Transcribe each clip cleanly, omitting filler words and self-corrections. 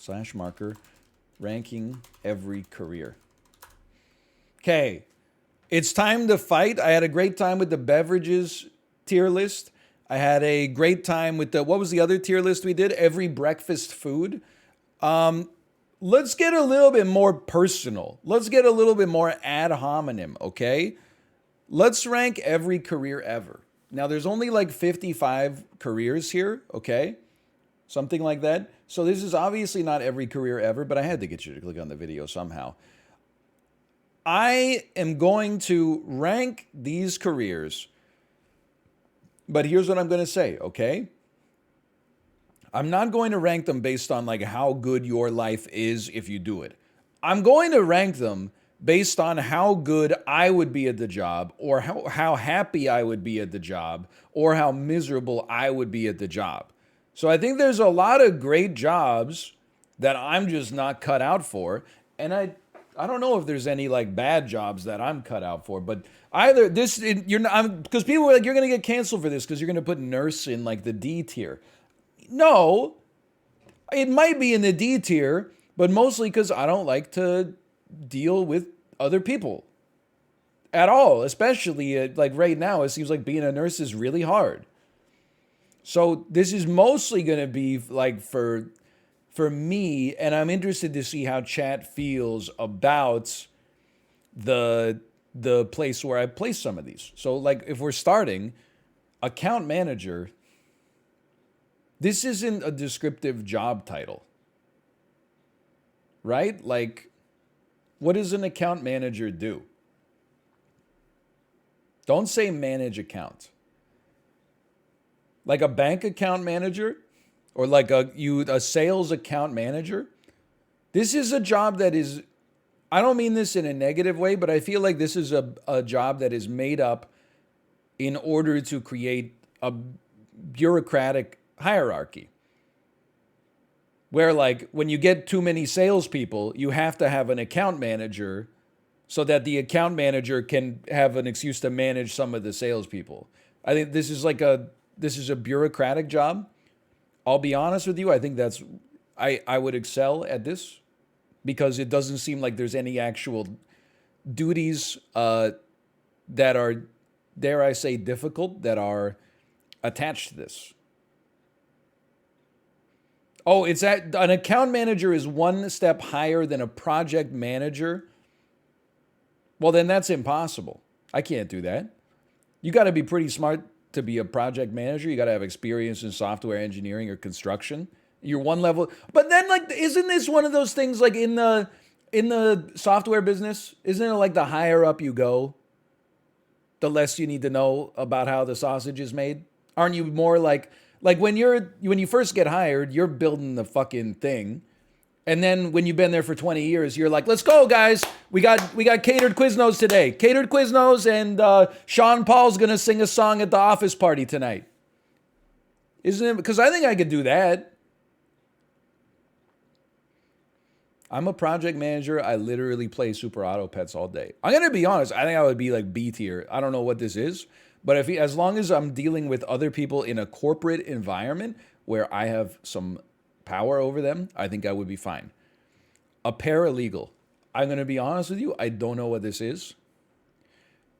slash marker, ranking every career. Okay, it's time to fight. I had a great time with the beverages tier list. I had a great time with what was the other tier list we did? Every breakfast food. Let's get a little bit more personal. Let's get a little bit more ad hominem, okay? Let's rank every career ever. Now, there's only like 55 careers here, okay? Something like that. So this is obviously not every career ever, but I had to get you to click on the video somehow. I am going to rank these careers, but here's what I'm going to say, okay? I'm not going to rank them based on like how good your life is if you do it. I'm going to rank them based on how good I would be at the job, or how happy I would be at the job, or how miserable I would be at the job. So I think there's a lot of great jobs that I'm just not cut out for, and I don't know if there's any like bad jobs that I'm cut out for, but either this you're not, because people were like, you're gonna get canceled for this because you're gonna put nurse in like the D tier. No, it might be in the D tier, but mostly because I don't like to deal with other people at all, especially like right now. It seems like being a nurse is really hard. So this is mostly going to be like for me, and I'm interested to see how chat feels about the place where I place some of these. So like if we're starting account manager, this isn't a descriptive job title, right? Like, what does an account manager do? Don't say manage account. Like a bank account manager, or like a sales account manager. This is a job that is, I don't mean this in a negative way, but I feel like this is a job that is made up in order to create a bureaucratic hierarchy. Where like when you get too many salespeople, you have to have an account manager so that the account manager can have an excuse to manage some of the salespeople. I think this is a bureaucratic job. I'll be honest with you. I think I would excel at this because it doesn't seem like there's any actual duties that are, dare I say, difficult that are attached to this. Oh, it's an account manager is one step higher than a project manager. Well, then that's impossible. I can't do that. You got to be pretty smart to be a project manager. You got to have experience in software engineering or construction. You're one level. But then like, isn't this one of those things like in the software business? Isn't it like the higher up you go, the less you need to know about how the sausage is made? Aren't you more like when you first get hired, you're building the fucking thing. And then when you've been there for 20 years, you're like, let's go, guys. We got catered Quiznos today. Catered Quiznos, and Sean Paul's going to sing a song at the office party tonight. Isn't it? Because I think I could do that. I'm a project manager. I literally play Super Auto Pets all day. I'm going to be honest. I think I would be like B tier. I don't know what this is. But as long as I'm dealing with other people in a corporate environment where I have some power over them, I think I would be fine. A paralegal. I'm going to be honest with you. I don't know what this is.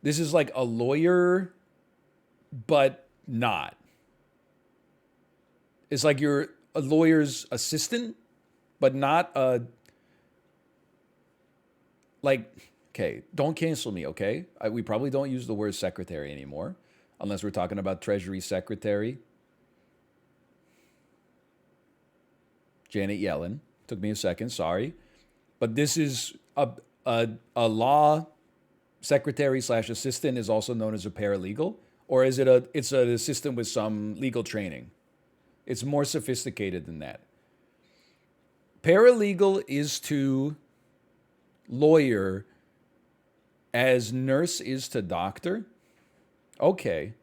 This is like a lawyer, but not. It's like you're a lawyer's assistant, but not a, like, okay, don't cancel me, okay? We probably don't use the word secretary anymore, unless we're talking about Treasury Secretary Janet Yellen. Took me a second, sorry. But this is a law secretary / assistant is also known as a paralegal, or is it it's an assistant with some legal training? It's more sophisticated than that. Paralegal is to lawyer as nurse is to doctor. Okay.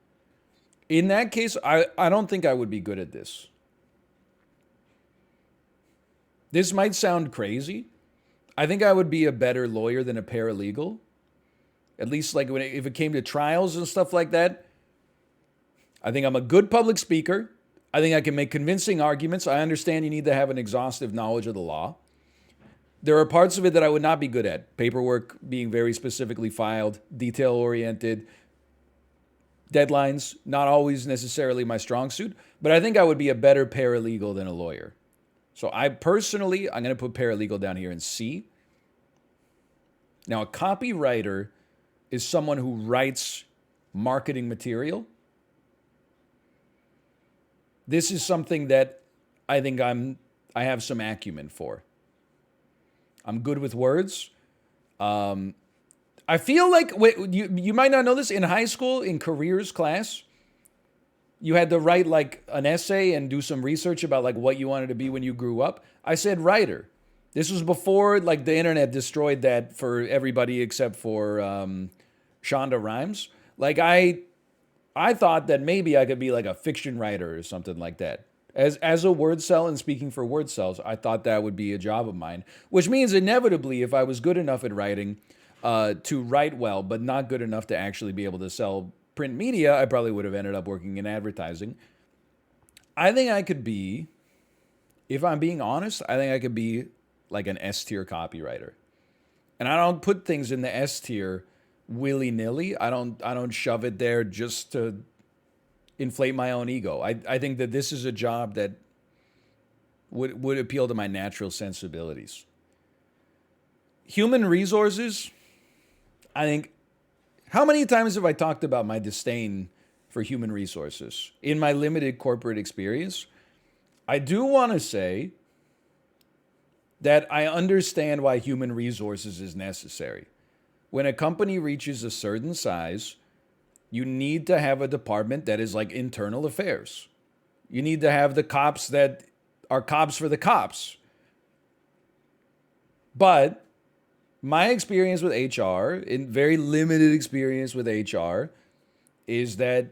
In that case, I don't think I would be good at this. This might sound crazy. I think I would be a better lawyer than a paralegal. At least like if it came to trials and stuff like that. I think I'm a good public speaker. I think I can make convincing arguments. I understand you need to have an exhaustive knowledge of the law. There are parts of it that I would not be good at. Paperwork being very specifically filed, detail oriented, deadlines, not always necessarily my strong suit, but I think I would be a better paralegal than a lawyer. So I'm going to put paralegal down here in C. Now, a copywriter is someone who writes marketing material. This is something that I think I have some acumen for. I'm good with words. I feel like you might not know this. In high school, in careers class, you had to write like an essay and do some research about like what you wanted to be when you grew up. I said writer. This was before like the internet destroyed that for everybody except for Shonda Rhimes. Like I thought that maybe I could be like a fiction writer or something like that. As a word cell and speaking for word cells, I thought that would be a job of mine, which means inevitably, if I was good enough at writing to write well, but not good enough to actually be able to sell print media, I probably would have ended up working in advertising. I think I could be, if I'm being honest, I think I could be like an S tier copywriter. And I don't put things in the S tier willy-nilly. I don't shove it there just to inflate my own ego. I think that this is a job that would appeal to my natural sensibilities. Human resources, I think, how many times have I talked about my disdain for human resources in my limited corporate experience? I do want to say that I understand why human resources is necessary. When a company reaches a certain size, you need to have a department that is like internal affairs. You need to have the cops that are cops for the cops. But my experience with HR, in very limited experience with HR, is that,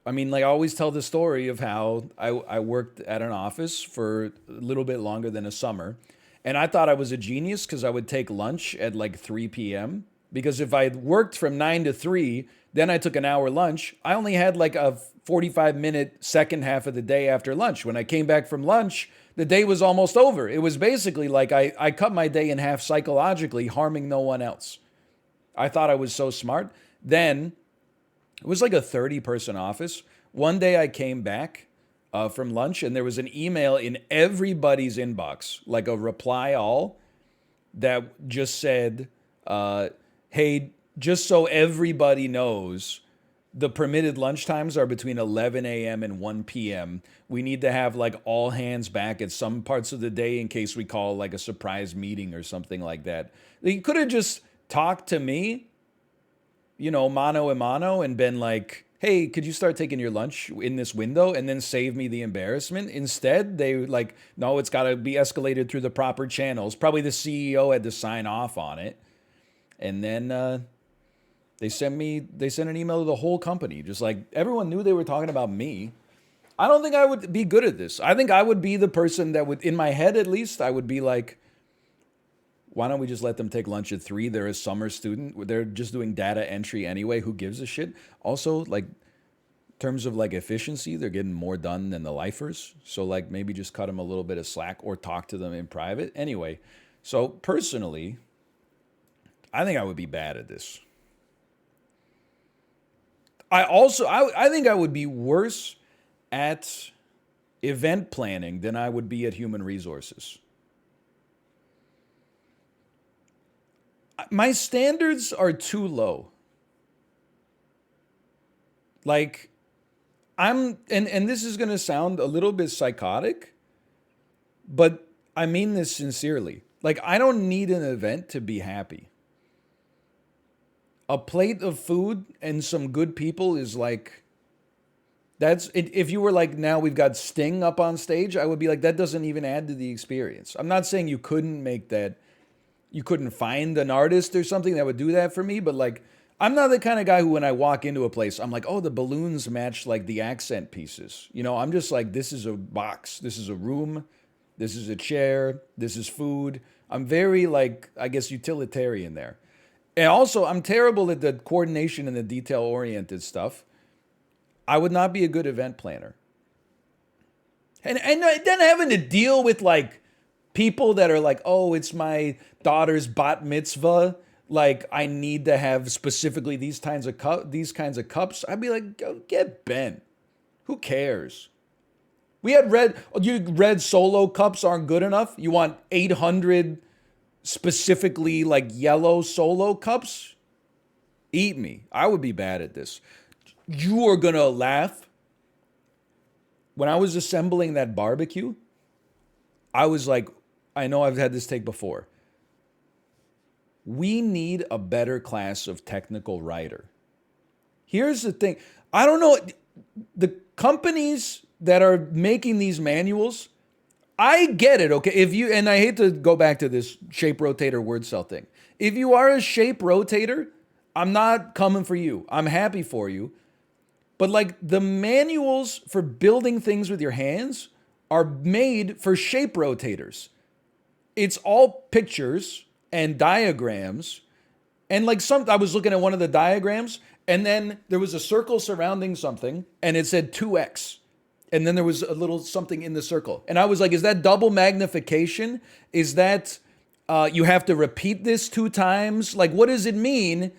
I mean, like I always tell the story of how I worked at an office for a little bit longer than a summer. And I thought I was a genius because I would take lunch at like 3 p.m. Because if I worked from 9 to 3, then I took an hour lunch, I only had like a 45-minute second half of the day after lunch. When I came back from lunch, the day was almost over. It was basically like I cut my day in half psychologically, harming no one else. I thought I was so smart. Then it was like a 30-person office. One day I came back from lunch and there was an email in everybody's inbox, like a reply all, that just said, hey, just so everybody knows, the permitted lunch times are between 11 a.m. and 1 p.m. We need to have like all hands back at some parts of the day in case we call like a surprise meeting or something like that. You could have just talked to me, mano a mano, and been like, hey, could you start taking your lunch in this window and then save me the embarrassment? Instead, they like, no, it's got to be escalated through the proper channels. Probably the CEO had to sign off on it. And then they sent an email to the whole company. Just like everyone knew they were talking about me. I don't think I would be good at this. I think I would be the person that would, in my head at least, I would be like, why don't we just let them take lunch at 3? They're a summer student. They're just doing data entry anyway. Who gives a shit? Also, like, in terms of like efficiency, they're getting more done than the lifers. So like maybe just cut them a little bit of slack or talk to them in private. Anyway, so personally, I think I would be bad at this. I think I would be worse at event planning than I would be at human resources. My standards are too low. Like, and this is going to sound a little bit psychotic, but I mean this sincerely. Like, I don't need an event to be happy. A plate of food and some good people is like, that's it. If you were like, now we've got Sting up on stage, I would be like, that doesn't even add to the experience. I'm not saying you couldn't make that, you couldn't find an artist or something that would do that for me, but like, I'm not the kind of guy who, when I walk into a place, I'm like, oh, the balloons match like the accent pieces. I'm just like, this is a box, this is a room, this is a chair, this is food. I'm very like, I guess, utilitarian there. And also, I'm terrible at the coordination and the detail-oriented stuff. I would not be a good event planner. And then having to deal with like people that are like, oh, it's my daughter's bat mitzvah. Like I need to have specifically these kinds of cups. I'd be like, go get bent. Who cares? We had red solo cups aren't good enough. You want 800 specifically like yellow solo cups? Eat me. I would be bad at this. You are gonna laugh. When I was assembling that barbecue, I was like, I know I've had this take before. We need a better class of technical writer. Here's the thing. I don't know. The companies that are making these manuals, I get it, okay? If you, and I hate to go back to this shape rotator word cell thing. If you are a shape rotator, I'm not coming for you. I'm happy for you. But like the manuals for building things with your hands are made for shape rotators. It's all pictures and diagrams. And like I was looking at one of the diagrams and then there was a circle surrounding something and it said 2x. And then there was a little something in the circle. And I was like, is that double magnification? Is that you have to repeat this 2 times? Like, what does it mean?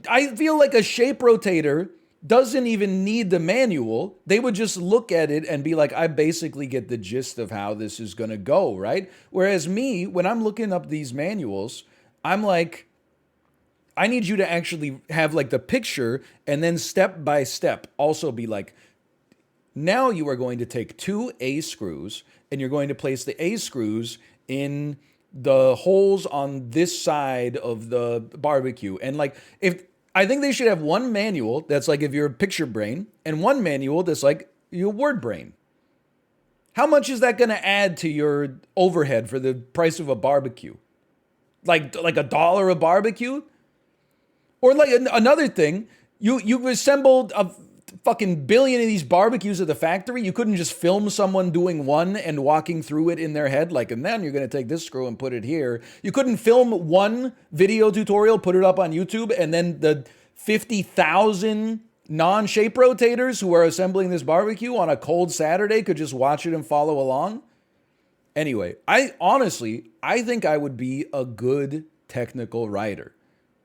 I feel like a shape rotator doesn't even need the manual. They would just look at it and be like, I basically get the gist of how this is going to go, right? Whereas me, when I'm looking up these manuals, I'm like, I need you to actually have like the picture and then step by step also be like, now you are going to take 2 A screws and you're going to place the A screws in the holes on this side of the barbecue. And like, if I think they should have one manual that's like if you're a picture brain and one manual that's like your word brain. How much is that going to add to your overhead for the price of a barbecue? Like $1 a barbecue? Or like another thing, you've assembled a fucking billion of these barbecues at the factory. You couldn't just film someone doing one and walking through it in their head like, and then you're going to take this screw and put it here. You couldn't film one video tutorial, put it up on YouTube, and then the 50,000 non-shape rotators who are assembling this barbecue on a cold Saturday could just watch it and follow along. Anyway, I think I would be a good technical writer.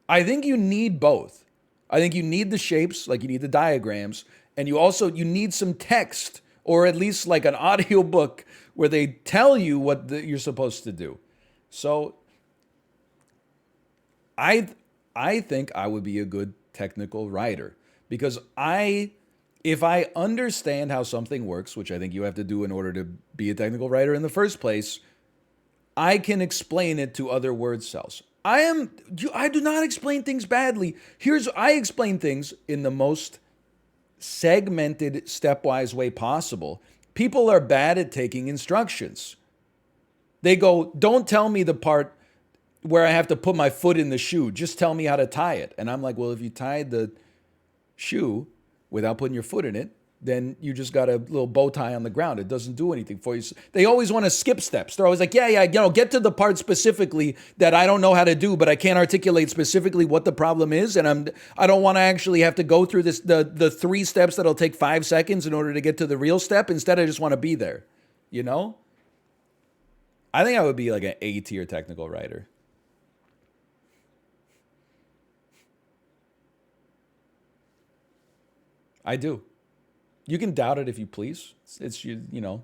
I think you need both. I think you need the shapes, like you need the diagrams, and you need some text, or at least like an audio book where they tell you what you're supposed to do. So I think I would be a good technical writer because if I understand how something works, which I think you have to do in order to be a technical writer in the first place, I can explain it to other word cells. I do not explain things badly. I explain things in the most segmented, stepwise way possible. People are bad at taking instructions. They go, don't tell me the part where I have to put my foot in the shoe. Just tell me how to tie it. And I'm like, well, if you tied the shoe without putting your foot in it, then you just got a little bow tie on the ground. It doesn't do anything for you. They always want to skip steps. They're always like, yeah, get to the part specifically that I don't know how to do, but I can't articulate specifically what the problem is. And I don't want to actually have to go through the 3 steps that'll take 5 seconds in order to get to the real step. Instead, I just want to be there, you know? I think I would be like an A-tier technical writer. I do. You can doubt it if you please. It's you know.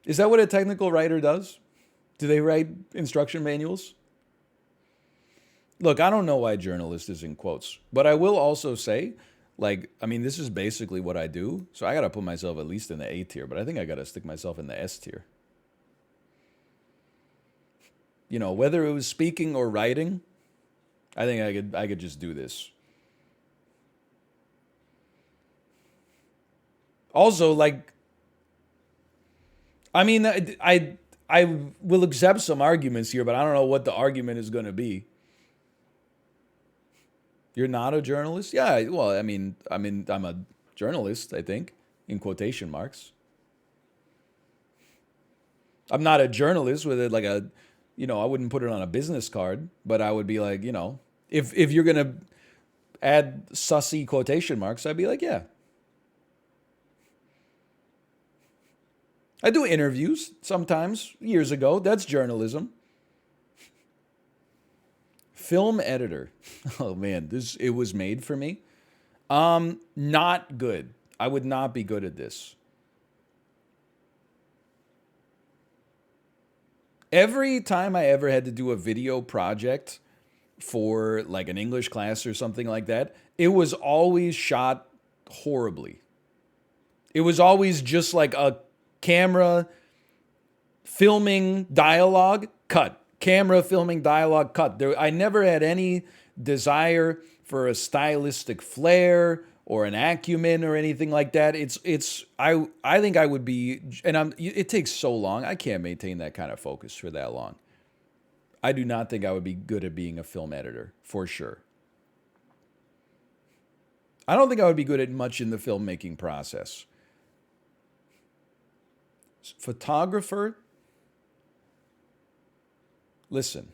Is that what a technical writer does? Do they write instruction manuals? Look, I don't know why journalist is in quotes, but I will also say, this is basically what I do. So I got to put myself at least in the A tier, but I think I got to stick myself in the S tier. You know, whether it was speaking or writing, I think I could just do this. Also, I will accept some arguments here, but I don't know what the argument is going to be. You're not a journalist? Yeah, well, I'm a journalist, I think, in quotation marks. I'm not a journalist with it I wouldn't put it on a business card, but I would be like, if you're going to add sussy quotation marks, I'd be like, yeah. I do interviews sometimes, years ago. That's journalism. Film editor. Oh man, this it was made for me. Not good. I would not be good at this. Every time I ever had to do a video project for like an English class or something like that, it was always shot horribly. It was always just like a camera filming dialogue, cut. Camera filming dialogue, cut. I never had any desire for a stylistic flair or an acumen or anything like that. I think I would be, and it takes so long. I can't maintain that kind of focus for that long. I do not think I would be good at being a film editor, for sure. I don't think I would be good at much in the filmmaking process. Photographer, listen,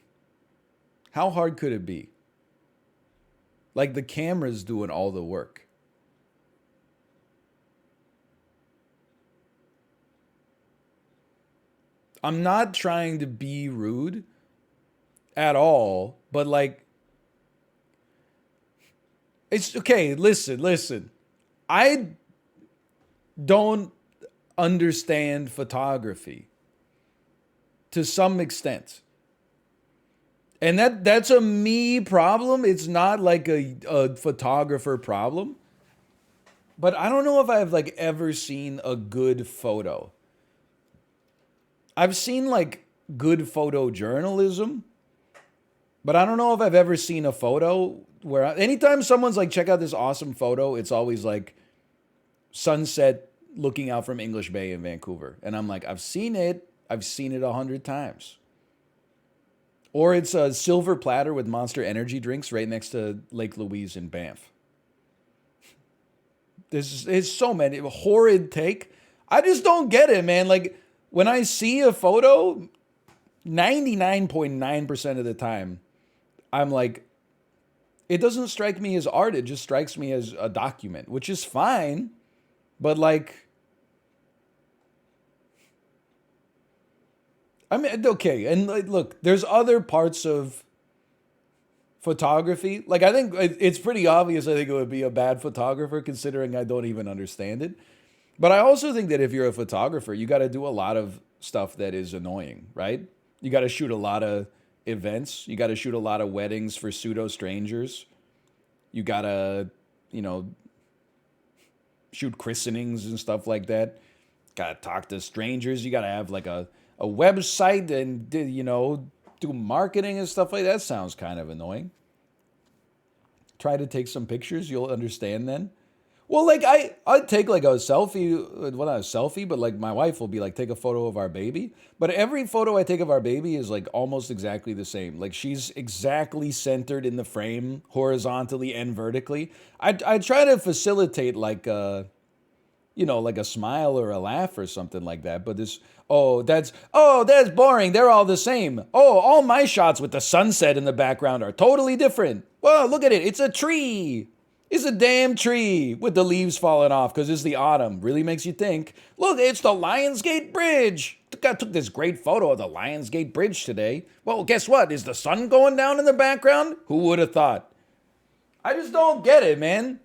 how hard could it be? Like the camera's doing all the work. I'm not trying to be rude at all, but like, it's okay. Listen. I don't understand photography to some extent. And that's a me problem. It's not like a photographer problem. But I don't know if I've like ever seen a good photo. I've seen like good photojournalism, but I don't know if I've ever seen a photo where anytime someone's like, check out this awesome photo, it's always like sunset looking out from English Bay in Vancouver. And I'm like, I've seen it 100 times. Or it's a silver platter with Monster Energy drinks right next to Lake Louise in Banff. There's so many. Horrid take. I just don't get it, man. Like, when I see a photo, 99.9% of the time, I'm like, it doesn't strike me as art. It just strikes me as a document, which is fine. But like, I mean, okay. And like, look, there's other parts of photography. Like, I think it's pretty obvious. I think it would be a bad photographer considering I don't even understand it. But I also think that if you're a photographer, you got to do a lot of stuff that is annoying, right? You got to shoot a lot of events. You got to shoot a lot of weddings for pseudo strangers. You got to, you know, shoot christenings and stuff like that. Got to talk to strangers. You got to have like a website and, you know, do marketing and stuff like that. Sounds kind of annoying. Try to take some pictures. You'll understand then. Well, like I'd take like a selfie, well not a selfie, but like my wife will be like, take a photo of our baby. But every photo I take of our baby is like almost exactly the same. Like she's exactly centered in the frame, horizontally and vertically. I try to facilitate like you know, like a smile or a laugh or something like that. But that's boring. They're all the same. Oh, all my shots with the sunset in the background are totally different. Well, look at it. It's a tree. It's a damn tree with the leaves falling off because it's the autumn. Really makes you think. Look, it's the Lionsgate Bridge. I took this great photo of the Lionsgate Bridge today. Well, guess what? Is the sun going down in the background? Who would have thought? I just don't get it, man.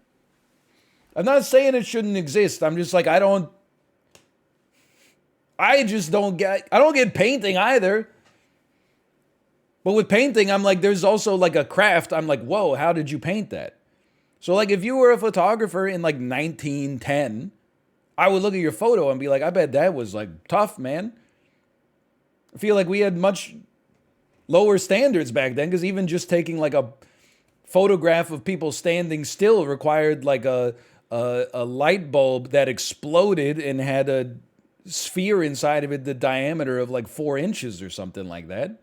I'm not saying it shouldn't exist. I'm just like, I don't get painting either. But with painting, I'm like, there's also like a craft. I'm like, whoa, how did you paint that? So like if you were a photographer in like 1910, I would look at your photo and be like, I bet that was like tough, man. I feel like we had much lower standards back then because even just taking like a photograph of people standing still required like a light bulb that exploded and had a sphere inside of it the diameter of like 4 inches or something like that.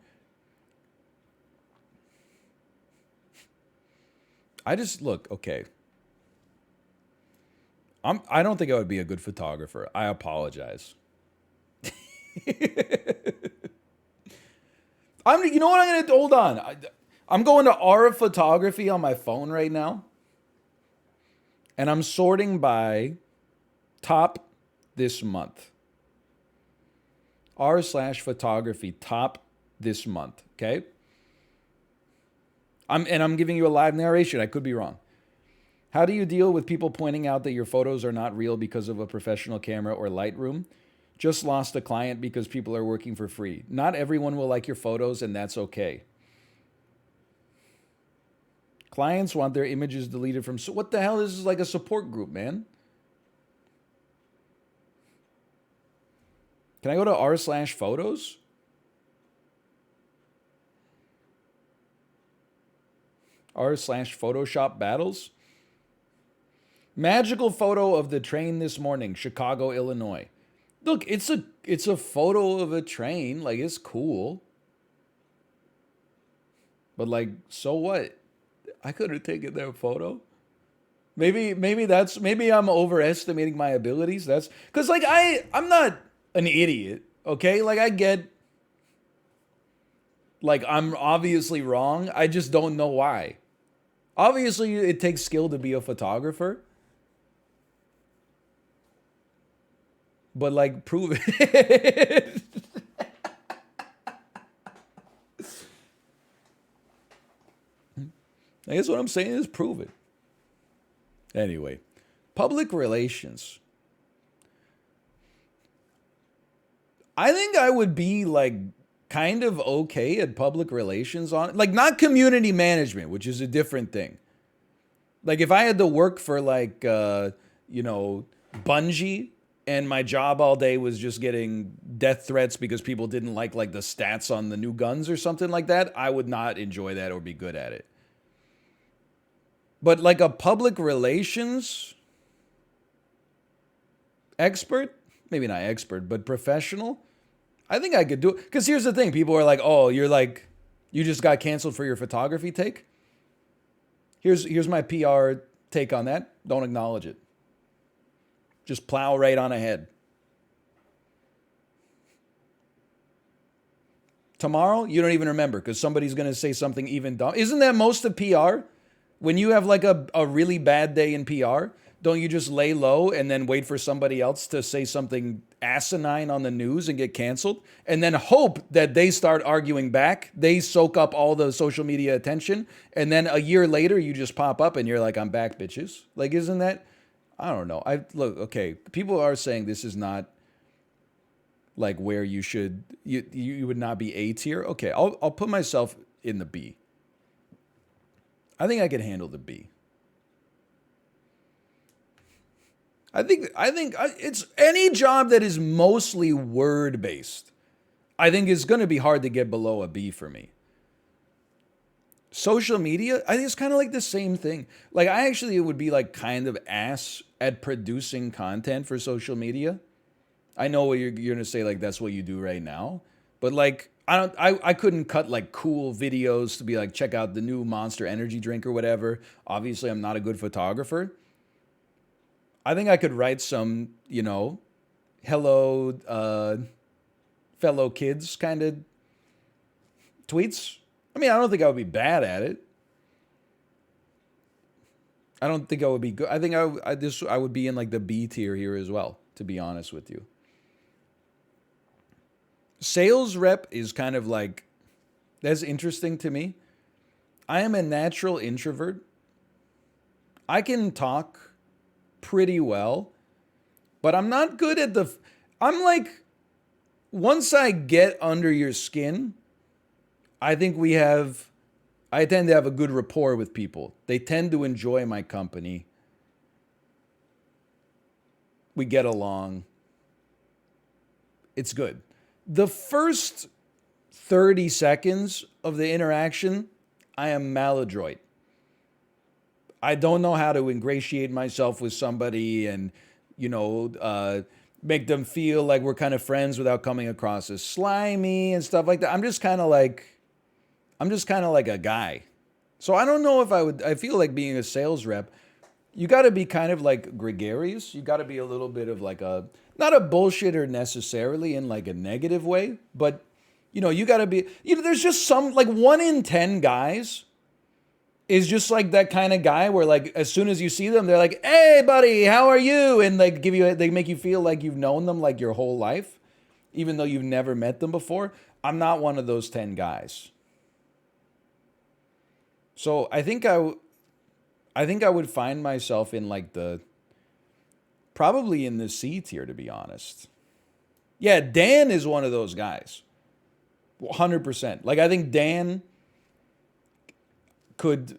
I just look, okay. I don't think I would be a good photographer. I apologize. You know what I'm gonna hold on. I'm going to our photography on my phone right now, and I'm sorting by top this month. r/photography top this month. Okay. I'm giving you a live narration. I could be wrong. How do you deal with people pointing out that your photos are not real because of a professional camera or Lightroom? Just lost a client because people are working for free. Not everyone will like your photos, and that's okay. Clients want their images deleted from... So what the hell? This is like a support group, man. Can I go to r/photos? r/Photoshop battles? Magical photo of the train this morning, Chicago, Illinois. Look, it's a photo of a train. Like, it's cool. But like, so what? I could have taken that photo. Maybe I'm overestimating my abilities. That's because like I'm not an idiot, okay? Like I get like I'm obviously wrong. I just don't know why. Obviously, it takes skill to be a photographer. But like prove it. I guess what I'm saying is prove it. Anyway, public relations. I think I would be like kind of okay at public relations on like not community management, which is a different thing. Like if I had to work for like Bungie and my job all day was just getting death threats because people didn't like the stats on the new guns or something like that, I would not enjoy that or be good at it. But like a public relations expert, maybe not expert, but professional, I think I could do it. Because here's the thing. People are like, oh, you just got canceled for your photography take? Here's my PR take on that. Don't acknowledge it. Just plow right on ahead. Tomorrow, you don't even remember because somebody's going to say something even dumb. Isn't that most of PR? When you have like a really bad day in PR, don't you just lay low and then wait for somebody else to say something asinine on the news and get canceled? And then hope that they start arguing back. They soak up all the social media attention. And then a year later, you just pop up and you're like, I'm back, bitches. Like, isn't that... I don't know. Okay, people are saying this is not like where you should... You would not be A tier. Okay, I'll put myself in the B. I think I could handle the B. I think it's any job that is mostly word based. I think it's going to be hard to get below a B for me. Social media, I think it's kind of like the same thing. Like I actually would be like kind of ass at producing content for social media. I know what you're going to say, like that's what you do right now, but like I couldn't cut like cool videos to be like, check out the new Monster Energy drink or whatever. Obviously, I'm not a good photographer. I think I could write some, hello, fellow kids kind of tweets. I mean, I don't think I would be bad at it. I don't think I would be good. I think I would be in like the B tier here as well, to be honest with you. Sales rep is kind of like, that's interesting to me. I am a natural introvert. I can talk pretty well, but I'm not good at I'm like, once I get under your skin, I tend to have a good rapport with people. They tend to enjoy my company. We get along. It's good. The first 30 seconds of the interaction, I am maladroit. I don't know how to ingratiate myself with somebody and, make them feel like we're kind of friends without coming across as slimy and stuff like that. I'm just kind of like a guy. So I don't know if I feel like being a sales rep, you got to be kind of like gregarious. You got to be a little bit of like not a bullshitter necessarily in like a negative way, but you got to be, there's just some like 1 in 10 guys is just like that kind of guy where like as soon as you see them, they're like, hey buddy, how are you? And like they make you feel like you've known them like your whole life. even though you've never met them before. I'm not one of those 10 guys. So I think I would find myself in like the probably in the C tier, to be honest. Yeah, Dan is one of those guys. 100%. Like I think Dan could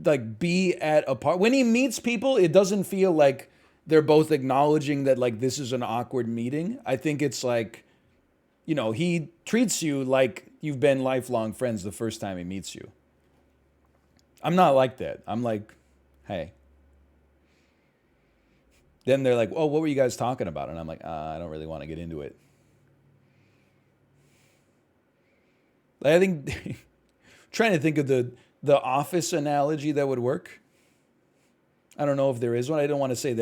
like be at a part when he meets people, it doesn't feel like they're both acknowledging that like this is an awkward meeting. I think it's like, he treats you like you've been lifelong friends the first time he meets you. I'm not like that. I'm like, hey. Then they're like, oh, what were you guys talking about? And I'm like, I don't really want to get into it. I think trying to think of the office analogy that would work. I don't know if there is one. I don't want to say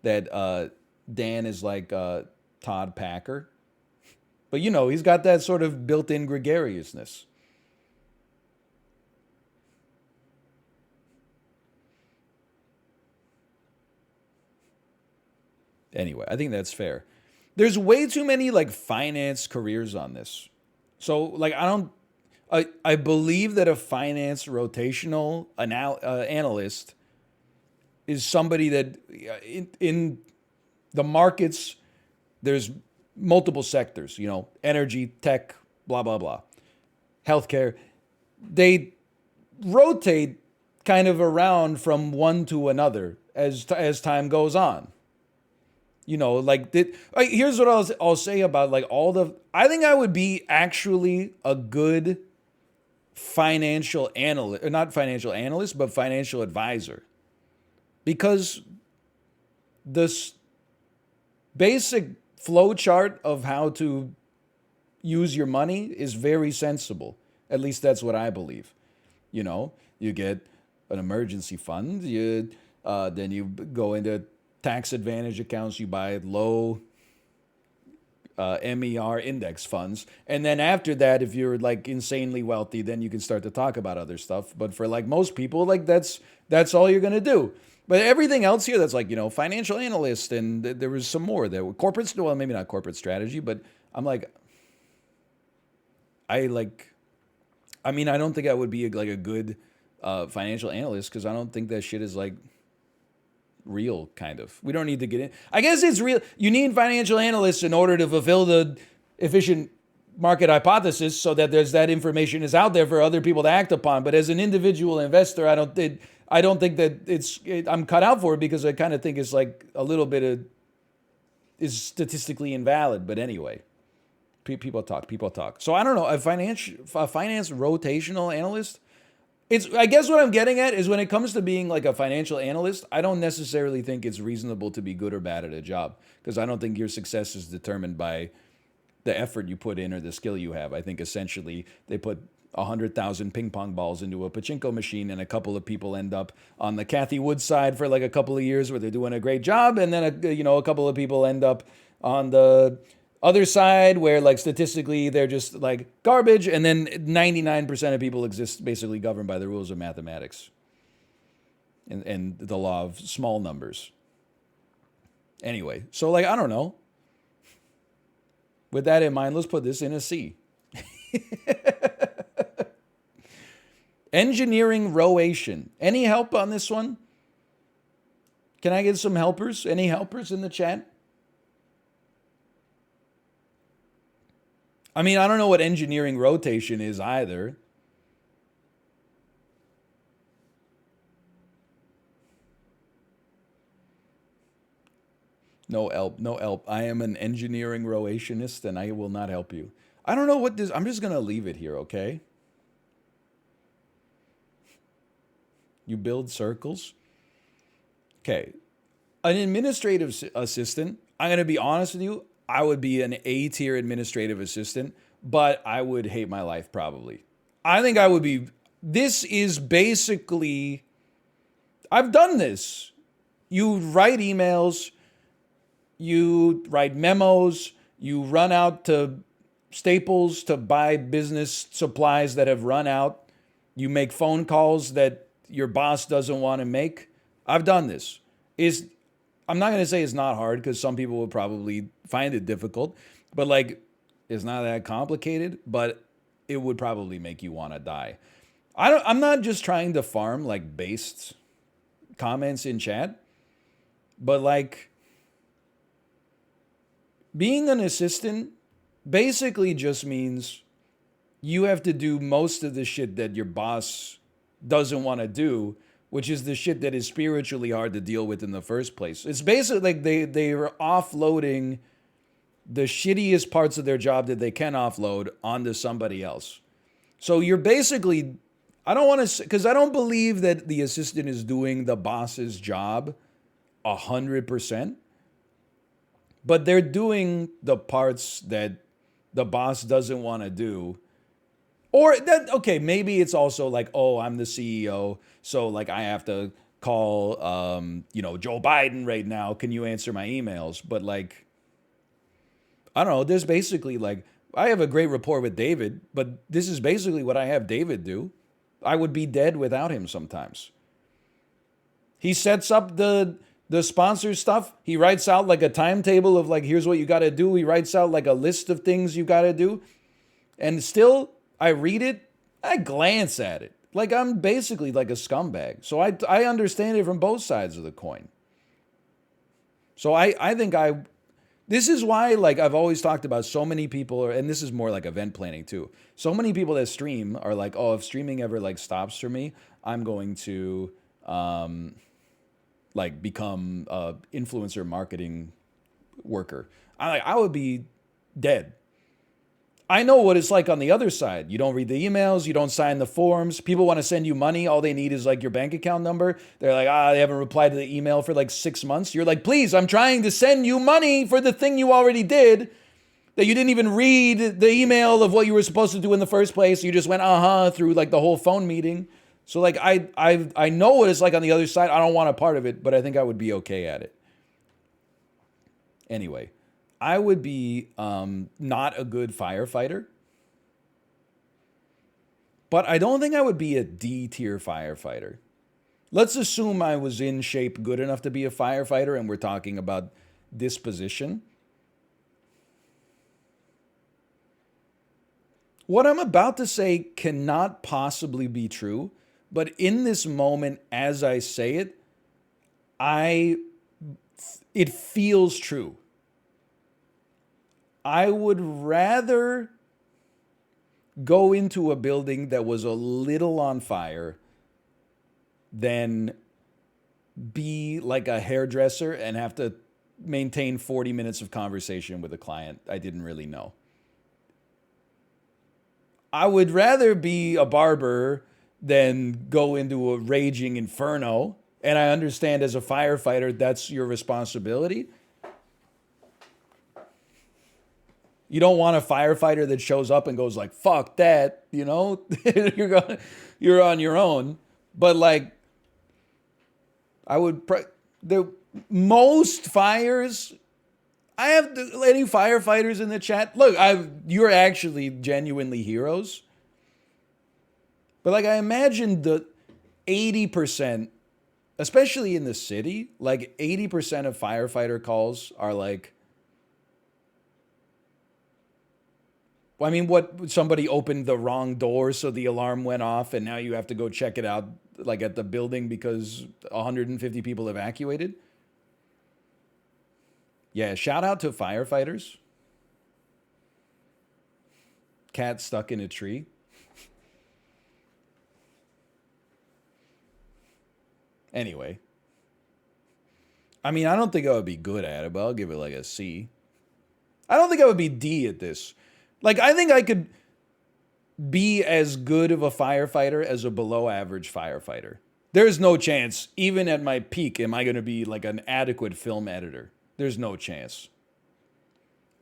that Dan is like Todd Packer, but he's got that sort of built-in gregariousness. Anyway, I think that's fair. There's way too many like finance careers on this. So like I believe that a finance rotational analyst is somebody that in the markets there's multiple sectors, energy, tech, blah blah blah, healthcare. They rotate kind of around from one to another as time goes on. Here's what I'll say about like I think I would be actually a good financial analyst, or not financial analyst, but financial advisor. Because this basic flow chart of how to use your money is very sensible. At least that's what I believe. You get an emergency fund, then you go into tax advantage accounts, you buy low MER index funds. And then after that, if you're like insanely wealthy, then you can start to talk about other stuff. But for like most people, like that's all you're going to do. But everything else here, that's like, financial analyst. And there was some more there. Corporate, well, maybe not corporate strategy, but I'm like, I don't think I would be like a good financial analyst because I don't think that shit is like real, kind of. We don't need to get in. I guess it's real. You need financial analysts in order to fulfill the efficient market hypothesis so that that information is out there for other people to act upon. But as an individual investor, I don't think that I'm cut out for it because I kind of think it's like a little bit of is statistically invalid. But anyway, people talk. So I don't know, a finance rotational analyst. I guess what I'm getting at is when it comes to being like a financial analyst, I don't necessarily think it's reasonable to be good or bad at a job because I don't think your success is determined by the effort you put in or the skill you have. I think essentially they put 100,000 ping pong balls into a pachinko machine and a couple of people end up on the Kathy Wood side for like a couple of years where they're doing a great job, and then a couple of people end up on the other side where like statistically they're just like garbage, and then 99% of people exist basically governed by the rules of mathematics and the law of small numbers. Anyway, so like I don't know. With that in mind, let's put this in a C. Engineering roation. Any help on this one? Can I get some helpers? Any helpers in the chat? I mean, I don't know what engineering rotation is either. No help, no help. I am an engineering rotationist and I will not help you. I don't know what this, I'm just going to leave it here, okay? You build circles. Okay. An administrative assistant, I'm going to be honest with you, I would be an A-tier administrative assistant, but I would hate my life probably. I think I would be, this is basically, I've done this. You write emails, you write memos, you run out to Staples to buy business supplies that have run out. You make phone calls that your boss doesn't want to make. I've done this. I'm not going to say it's not hard because some people will probably find it difficult, but like It's not that complicated, but it would probably make you want to die. I'm not just trying to farm like based comments in chat, but like being an assistant basically just means you have to do most of the shit that your boss doesn't want to do, which is the shit that is spiritually hard to deal with in the first place. It's basically like they are offloading the shittiest parts of their job that they can offload onto somebody else. So you're basically, I don't want to, because I don't believe that the assistant is doing the boss's job 100%, but they're doing the parts that the boss doesn't want to do. Or that, okay, maybe it's also like, oh, I'm the CEO, so like I have to call, Joe Biden right now. Can you answer my emails? But like, I don't know. There's basically like, I have a great rapport with David, but this is basically what I have David do. I would be dead without him sometimes. He sets up the sponsor stuff. He writes out like a timetable of like, here's what you got to do. He writes out like a list of things you got to do. And still, I read it, I glance at it. Like I'm basically like a scumbag. So I understand it from both sides of the coin. So I think this is why like I've always talked about so many people, and this is more like event planning too. So many people that stream are like, oh, if streaming ever like stops for me, I'm going to like become a influencer marketing worker. I would be dead. I know what it's like on the other side. You don't read the emails. You don't sign the forms. People want to send you money. All they need is like your bank account number. They're like, they haven't replied to the email for like 6 months. You're like, please, I'm trying to send you money for the thing you already did that you didn't even read the email of what you were supposed to do in the first place. You just went, through like the whole phone meeting. So like, I know what it's like on the other side. I don't want a part of it, but I think I would be okay at it. Anyway. I would be not a good firefighter, but I don't think I would be a D tier firefighter. Let's assume I was in shape good enough to be a firefighter, and we're talking about disposition. What I'm about to say cannot possibly be true, but in this moment, as I say it, it feels true. I would rather go into a building that was a little on fire than be like a hairdresser and have to maintain 40 minutes of conversation with a client I didn't really know. I would rather be a barber than go into a raging inferno. And I understand as a firefighter, that's your responsibility. You don't want a firefighter that shows up and goes like, fuck that, you're on your own. But like, the most fires, I have any firefighters in the chat. Look, you're actually genuinely heroes. But like, I imagine the 80%, especially in the city, like 80% of firefighter calls are like, I mean, what, somebody opened the wrong door, so the alarm went off, and now you have to go check it out, like at the building because 150 people evacuated? Yeah, shout out to firefighters. Cat stuck in a tree. Anyway. I mean, I don't think I would be good at it, but I'll give it like a C. I don't think I would be D at this. Like, I think I could be as good of a firefighter as a below average firefighter. There's no chance, even at my peak, am I going to be like an adequate film editor. There's no chance.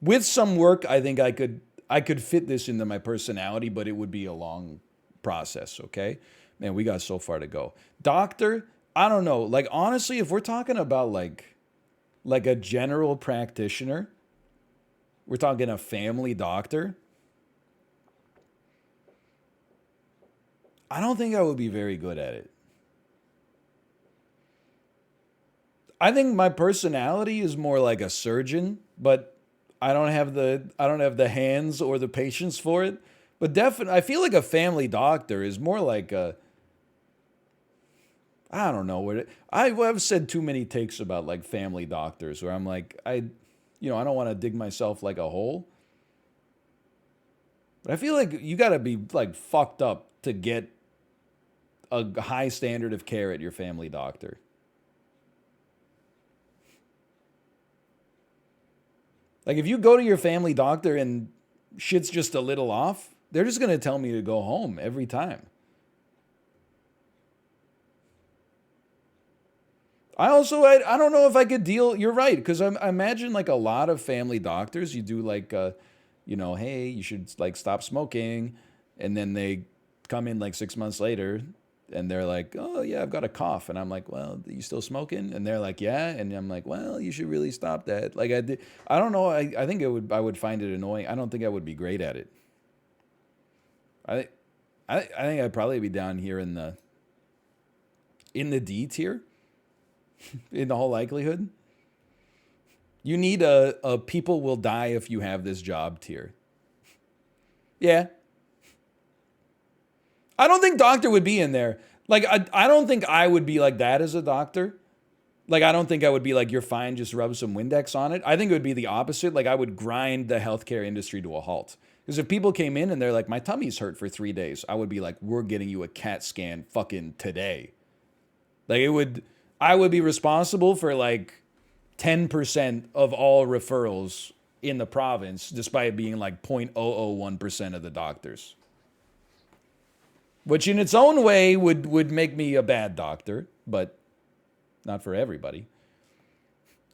With some work, I think I could fit this into my personality, but it would be a long process, okay? Man, we got so far to go. Doctor, I don't know. Like, honestly, if we're talking about like a general practitioner, we're talking a family doctor, I don't think I would be very good at it. I think my personality is more like a surgeon, but I don't have the hands or the patience for it. But definitely, I feel like a family doctor is more like a, I don't know what it, I've said too many takes about like family doctors where I'm like, I don't want to dig myself like a hole. But I feel like you got to be like fucked up to get a high standard of care at your family doctor. Like if you go to your family doctor and shit's just a little off, they're just going to tell me to go home every time. I don't know if I could deal. You're right, because I imagine like a lot of family doctors, you do like, hey, you should like stop smoking, and then they come in like 6 months later, and they're like, oh yeah, I've got a cough, and I'm like, well, you still smoking? And they're like, yeah, and I'm like, well, you should really stop that. Like I don't know. I think I would find it annoying. I don't think I would be great at it. I, I think I'd probably be down here in the D tier, in all likelihood. You need a people will die if you have this job tier. Yeah. I don't think doctor would be in there. Like, I don't think I would be like that as a doctor. Like, I don't think I would be like, you're fine, just rub some Windex on it. I think it would be the opposite. Like, I would grind the healthcare industry to a halt. Because if people came in and they're like, my tummy's hurt for 3 days, I would be like, we're getting you a CAT scan fucking today. Like, I would be responsible for like 10% of all referrals in the province, despite being like 0.001% of the doctors. Which in its own way would make me a bad doctor, but not for everybody.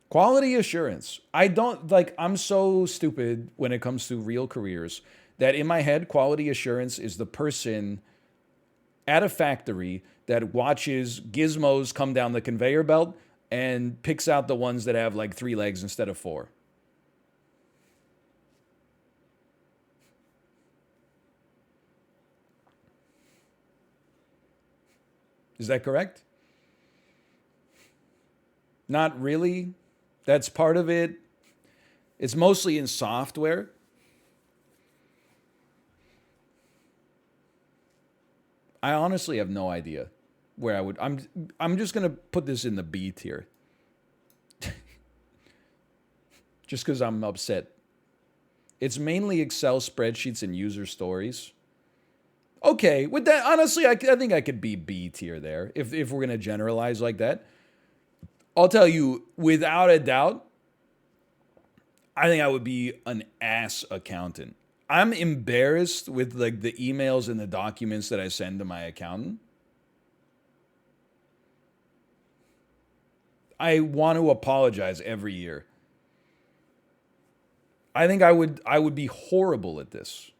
Quality assurance. I don't like, I'm so stupid when it comes to real careers that in my head, quality assurance is the person at a factory that watches gizmos come down the conveyor belt and picks out the ones that have like 3 legs instead of 4. Is that correct? Not really. That's part of it. It's mostly in software. I honestly have no idea where I would. I'm just gonna put this in the B tier, just because I'm upset. It's mainly Excel spreadsheets and user stories. Okay, with that, honestly, I think I could be B tier there if we're gonna generalize like that. I'll tell you, without a doubt, I think I would be an ass accountant. I'm embarrassed with like the emails and the documents that I send to my accountant. I want to apologize every year. I think I would be horrible at this.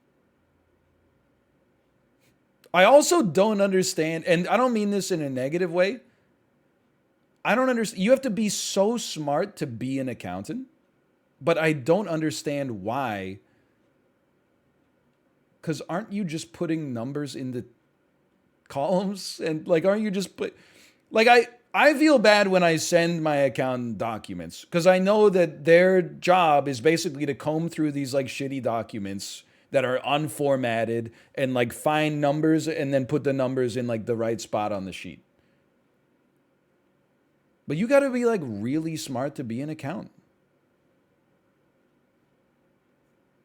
I also don't understand, and I don't mean this in a negative way. I don't understand. You have to be so smart to be an accountant, but I don't understand why. Because aren't you just putting numbers in the columns? And like, aren't you just put, like, I feel bad when I send my accountant documents because I know that their job is basically to comb through these like shitty documents that are unformatted and like find numbers and then put the numbers in like the right spot on the sheet. But you got to be like really smart to be an accountant.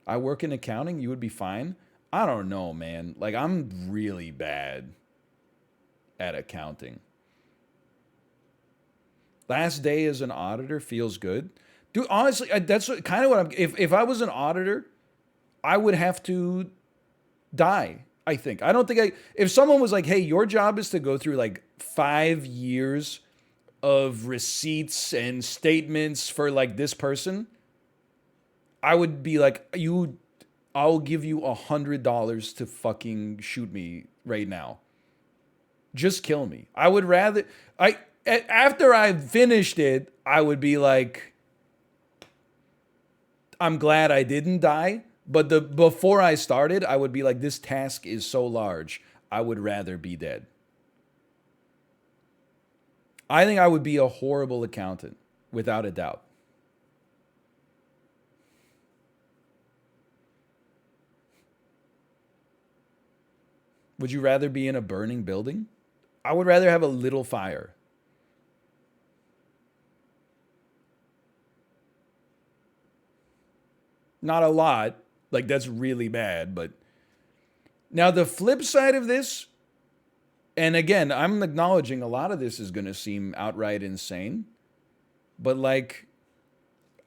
I work in accounting, you would be fine. I don't know, man. Like I'm really bad at accounting. Last day as an auditor feels good. Dude, honestly, that's kind of what I'm. If I was an auditor, I would have to die. I think. I don't think I. If someone was like, "Hey, your job is to go through like 5 years of receipts and statements for like this person," I would be like, "You, I'll give you $100 to fucking shoot me right now. Just kill me." I would rather. After I finished it, I would be like, I'm glad I didn't die. But the before I started, I would be like, this task is so large, I would rather be dead. I think I would be a horrible accountant, without a doubt. Would you rather be in a burning building? I would rather have a little fire. Not a lot. Like, that's really bad. But now, the flip side of this, and again, I'm acknowledging a lot of this is going to seem outright insane, but like,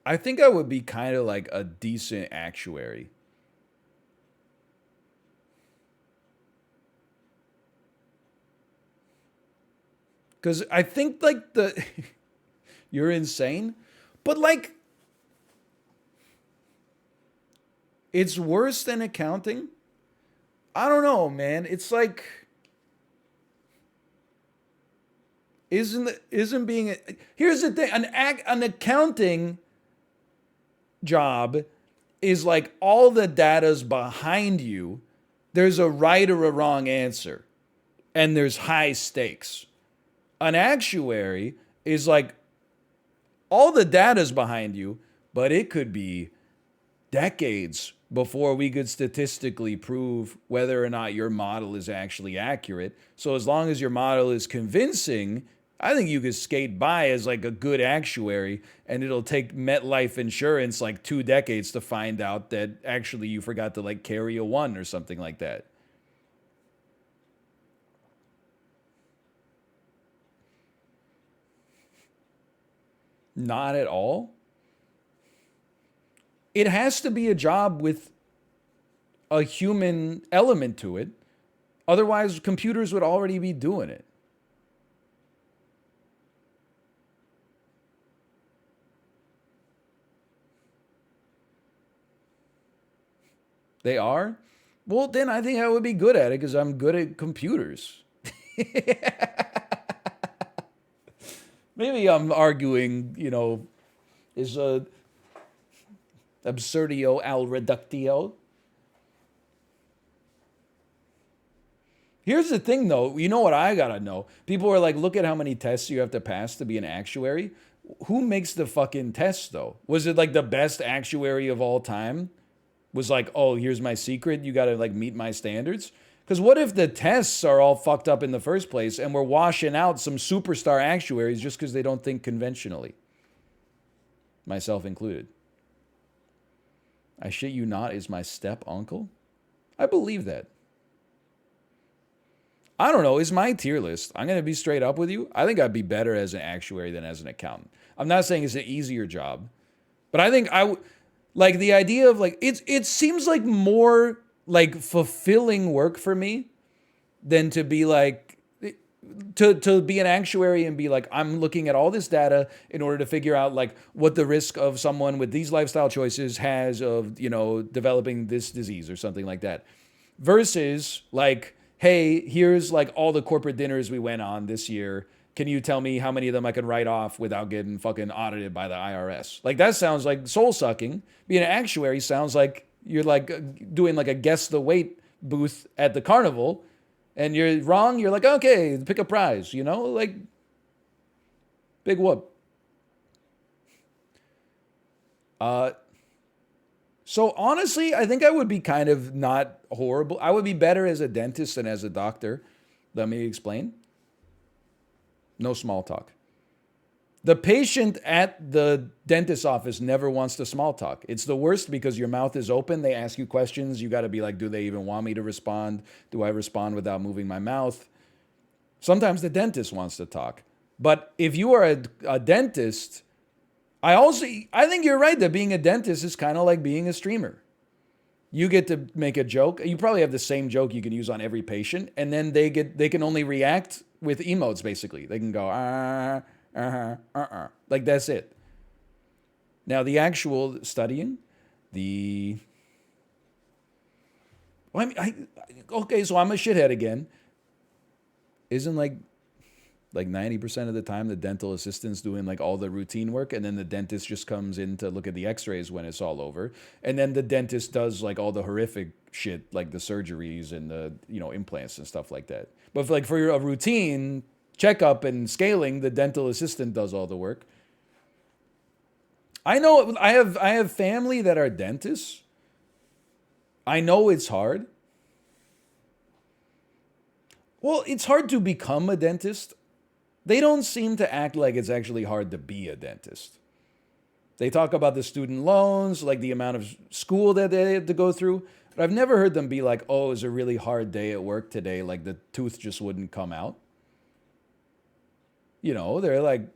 I think I would be kind of like a decent actuary. Because I think like you're insane, but like, it's worse than accounting. I don't know, man. It's like, isn't being here's the thing, an accounting job is like all the data's behind you. There's a right or a wrong answer, and there's high stakes. An actuary is like all the data's behind you, but it could be decades before we could statistically prove whether or not your model is actually accurate. So as long as your model is convincing, I think you could skate by as like a good actuary, and it'll take MetLife Insurance like 2 decades to find out that actually you forgot to like carry a one or something like that. Not at all. It has to be a job with a human element to it. Otherwise, computers would already be doing it. They are? Well, then I think I would be good at it because I'm good at computers. Maybe I'm arguing, is a absurdio al reductio. Here's the thing, though. You know what I gotta know? People are like, look at how many tests you have to pass to be an actuary. Who makes the fucking tests, though? Was it like the best actuary of all time? Was like, oh, here's my secret. You gotta like meet my standards. Because what if the tests are all fucked up in the first place and we're washing out some superstar actuaries just because they don't think conventionally? Myself included. I shit you not is my step uncle? I believe that. I don't know. Is my tier list? I'm going to be straight up with you. I think I'd be better as an actuary than as an accountant. I'm not saying it's an easier job, but I think like the idea of like it seems like more like fulfilling work for me than to be like to be an actuary and be like, I'm looking at all this data in order to figure out like what the risk of someone with these lifestyle choices has of, developing this disease or something like that. Versus like, hey, here's like all the corporate dinners we went on this year. Can you tell me how many of them I can write off without getting fucking audited by the IRS? Like that sounds like soul sucking. Being an actuary sounds like you're like doing like a guess the weight booth at the carnival, and you're wrong. You're like, okay, pick a prize, like big whoop. So honestly, I think I would be kind of not horrible. I would be better as a dentist than as a doctor. Let me explain. No small talk. The patient at the dentist's office never wants to small talk. It's the worst because your mouth is open. They ask you questions. You got to be like, do they even want me to respond? Do I respond without moving my mouth? Sometimes the dentist wants to talk. But if you are a dentist, I think you're right that being a dentist is kind of like being a streamer. You get to make a joke. You probably have the same joke you can use on every patient, and then they can only react with emotes. Basically, they can go like that's it. Now the actual studying, the well, okay, so I'm a shithead again. Isn't like 90% of the time the dental assistant's doing like all the routine work, and then the dentist just comes in to look at the x-rays when it's all over, and then the dentist does like all the horrific shit like the surgeries and the implants and stuff like that. But for a routine checkup and scaling, the dental assistant does all the work. I know I have family that are dentists. I know it's hard. Well, it's hard to become a dentist. They don't seem to act like it's actually hard to be a dentist. They talk about the student loans, like the amount of school that they had to go through. But I've never heard them be like, oh, it was a really hard day at work today. Like the tooth just wouldn't come out. They're like,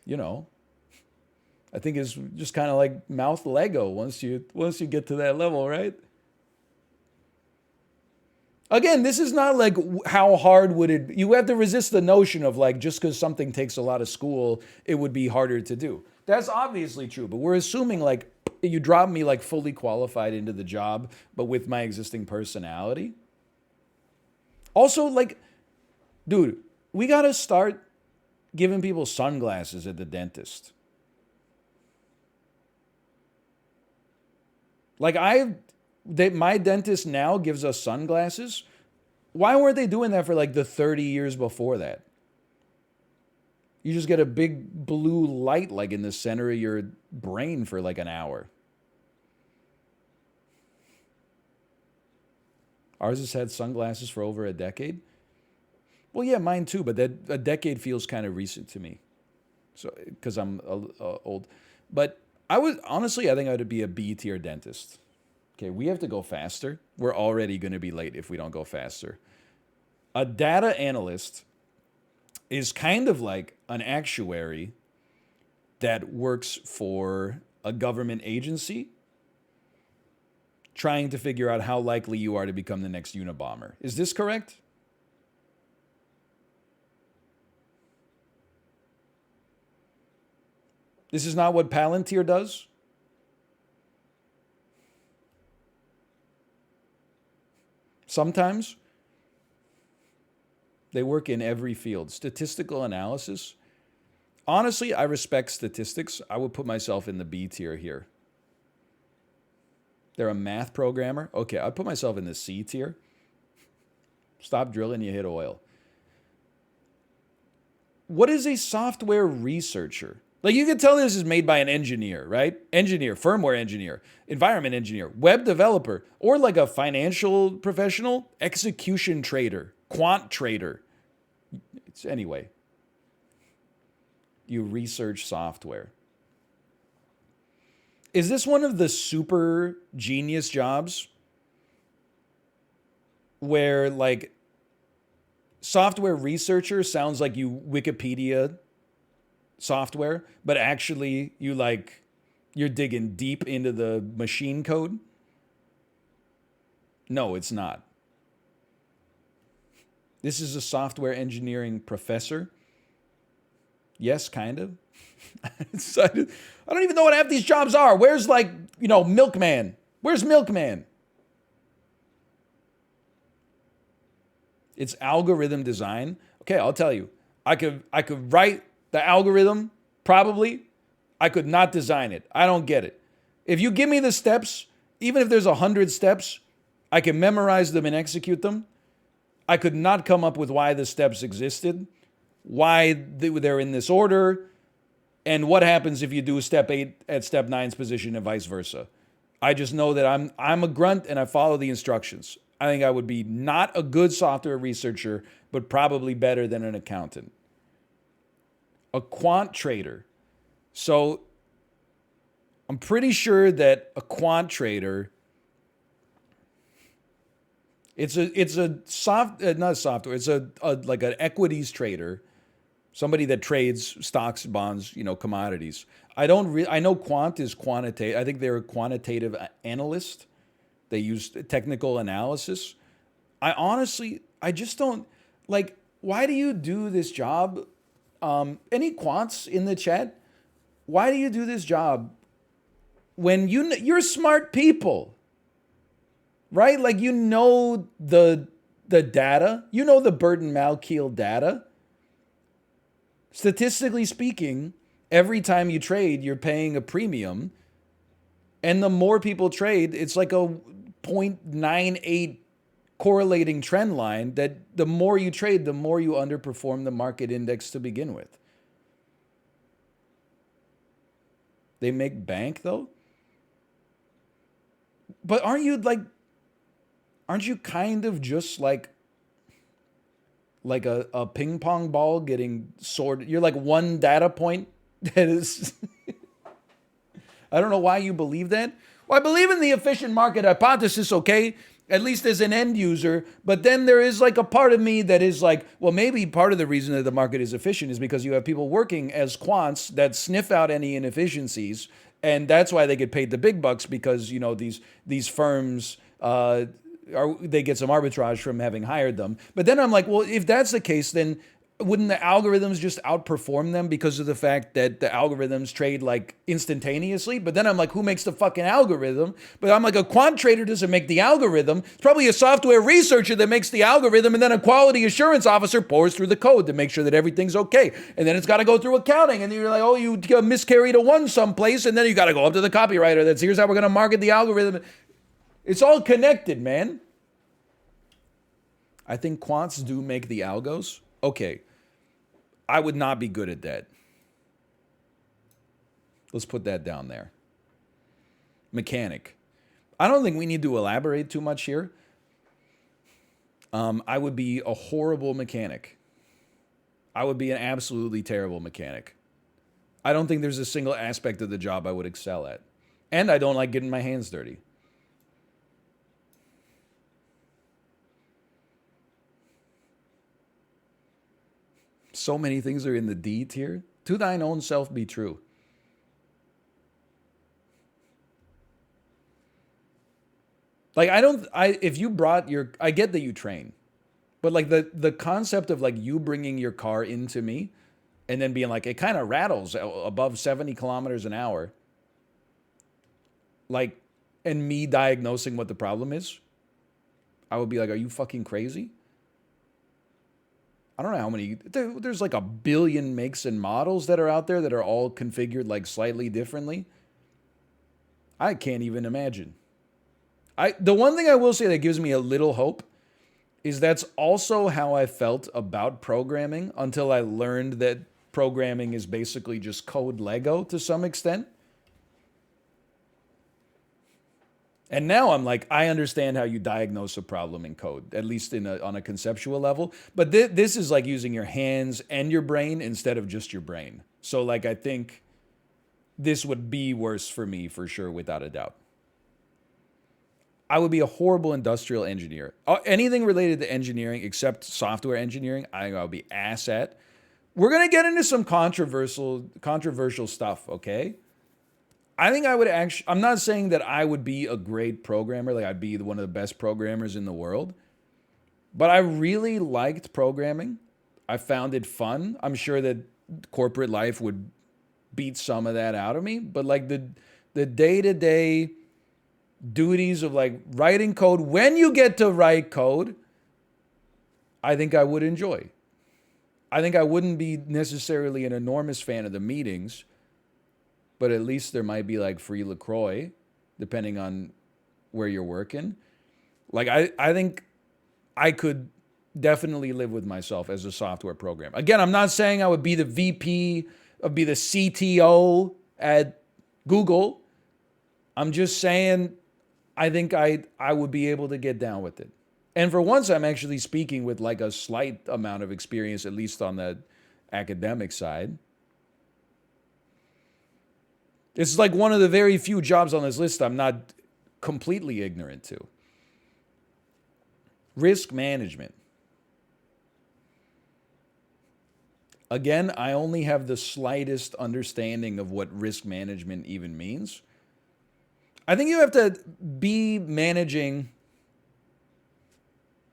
you know, I think it's just kind of like mouth Lego once you get to that level, right? Again, this is not like how hard would it be? You have to resist the notion of like just because something takes a lot of school, it would be harder to do. That's obviously true, but we're assuming like you drop me like fully qualified into the job, but with my existing personality. Also, like, dude, we got to start giving people sunglasses at the dentist. Like my dentist now gives us sunglasses. Why weren't they doing that for like the 30 years before that? You just get a big blue light like in the center of your brain for like an hour. Ours has had sunglasses for over a decade. Well, yeah, mine too, but that a decade feels kind of recent to me. So, because I'm old. But I think I would be a B tier dentist. Okay, we have to go faster. We're already going to be late if we don't go faster. A data analyst is kind of like an actuary that works for a government agency trying to figure out how likely you are to become the next Unabomber. Is this correct? This is not what Palantir does? Sometimes they work in every field. Statistical analysis. Honestly, I respect statistics. I would put myself in the B tier here. They're a math programmer. Okay, I'd put myself in the C tier. Stop drilling, you hit oil. What is a software researcher? Like you can tell this is made by an engineer, right? Engineer, firmware engineer, environment engineer, web developer, or like a financial professional, execution trader, quant trader. Anyway, you research software. Is this one of the super genius jobs where like software researcher sounds like you Wikipedia software, but actually you're digging deep into the machine code? No, it's not. This is a software engineering professor. Yes, kind of. I don't even know what half these jobs are. Where's milkman? Where's milkman? It's algorithm design. Okay, I'll tell you. I could write the algorithm, probably. I could not design it. I don't get it. If you give me the steps, even if there's 100 steps, I can memorize them and execute them. I could not come up with why the steps existed, why they're in this order, and what happens if you do step 8 at step 9's position and vice versa. I just know that I'm a grunt and I follow the instructions. I think I would be not a good software researcher, but probably better than an accountant. A quant trader. So I'm pretty sure that a quant trader, it's a not software, it's a like an equities trader, somebody that trades stocks, bonds, commodities. I know quant is quantitative. I think they're a quantitative analyst. They use technical analysis. I just don't like. Why do you do this job? Any quants in the chat? Why do you do this job when you're smart people, right? Like the data, the Burton Malkiel data. Statistically speaking, every time you trade, you're paying a premium. And the more people trade, it's like a 0.98 correlating trend line that the more you trade, the more you underperform the market index to begin with. They make bank though? But aren't you like, aren't you kind of just like a ping pong ball getting sorted? You're like one data point that is. I don't know why you believe that. Well, I believe in the efficient market hypothesis, okay? At least as an end user. But then there is like a part of me that is like, well, maybe part of the reason that the market is efficient is because you have people working as quants that sniff out any inefficiencies. And that's why they get paid the big bucks because, these firms they get some arbitrage from having hired them. But then I'm like, well, if that's the case, then wouldn't the algorithms just outperform them because of the fact that the algorithms trade like instantaneously? But then I'm like, who makes the fucking algorithm? But I'm like, a quant trader doesn't make the algorithm. It's probably a software researcher that makes the algorithm, and then a quality assurance officer pours through the code to make sure that everything's okay. And then it's got to go through accounting, and you're like, oh, you miscarried a one someplace, and then you got to go up to the copywriter that's here's how we're going to market the algorithm. It's all connected, man. I think quants do make the algos. Okay, I would not be good at that. Let's put that down there. Mechanic. I don't think we need to elaborate too much here. I would be a horrible mechanic. I would be an absolutely terrible mechanic. I don't think there's a single aspect of the job I would excel at. And I don't like getting my hands dirty. So many things are in the D tier. To thine own self be true. Like if you brought I get that you train, but like the concept of like you bringing your car into me and then being like, it kind of rattles above 70 kilometers an hour. Like, and me diagnosing what the problem is, I would be like, are you fucking crazy? I don't know how many, there's like a billion makes and models that are out there that are all configured like slightly differently. I can't even imagine. The one thing I will say that gives me a little hope is that's also how I felt about programming until I learned that programming is basically just code Lego to some extent. And now I'm like, I understand how you diagnose a problem in code, at least on a conceptual level. But this is like using your hands and your brain instead of just your brain. So like, I think this would be worse for me for sure, without a doubt. I would be a horrible industrial engineer. Anything related to engineering except software engineering, I think I would be ass at. We're going to get into some controversial stuff, okay? I think I would actually, I'm not saying that I would be a great programmer, like I'd be one of the best programmers in the world, but I really liked programming. I found it fun. I'm sure that corporate life would beat some of that out of me, but like the day-to-day duties of like writing code, when you get to write code, I think I would enjoy. I think I wouldn't be necessarily an enormous fan of the meetings, but at least there might be like free LaCroix, depending on where you're working. Like, I think I could definitely live with myself as a software programmer. Again, I'm not saying I would be the VP, be the CTO at Google. I'm just saying I think I would be able to get down with it. And for once, I'm actually speaking with like a slight amount of experience, at least on the academic side. It's like one of the very few jobs on this list I'm not completely ignorant to. Risk management. Again, I only have the slightest understanding of what risk management even means. I think you have to be managing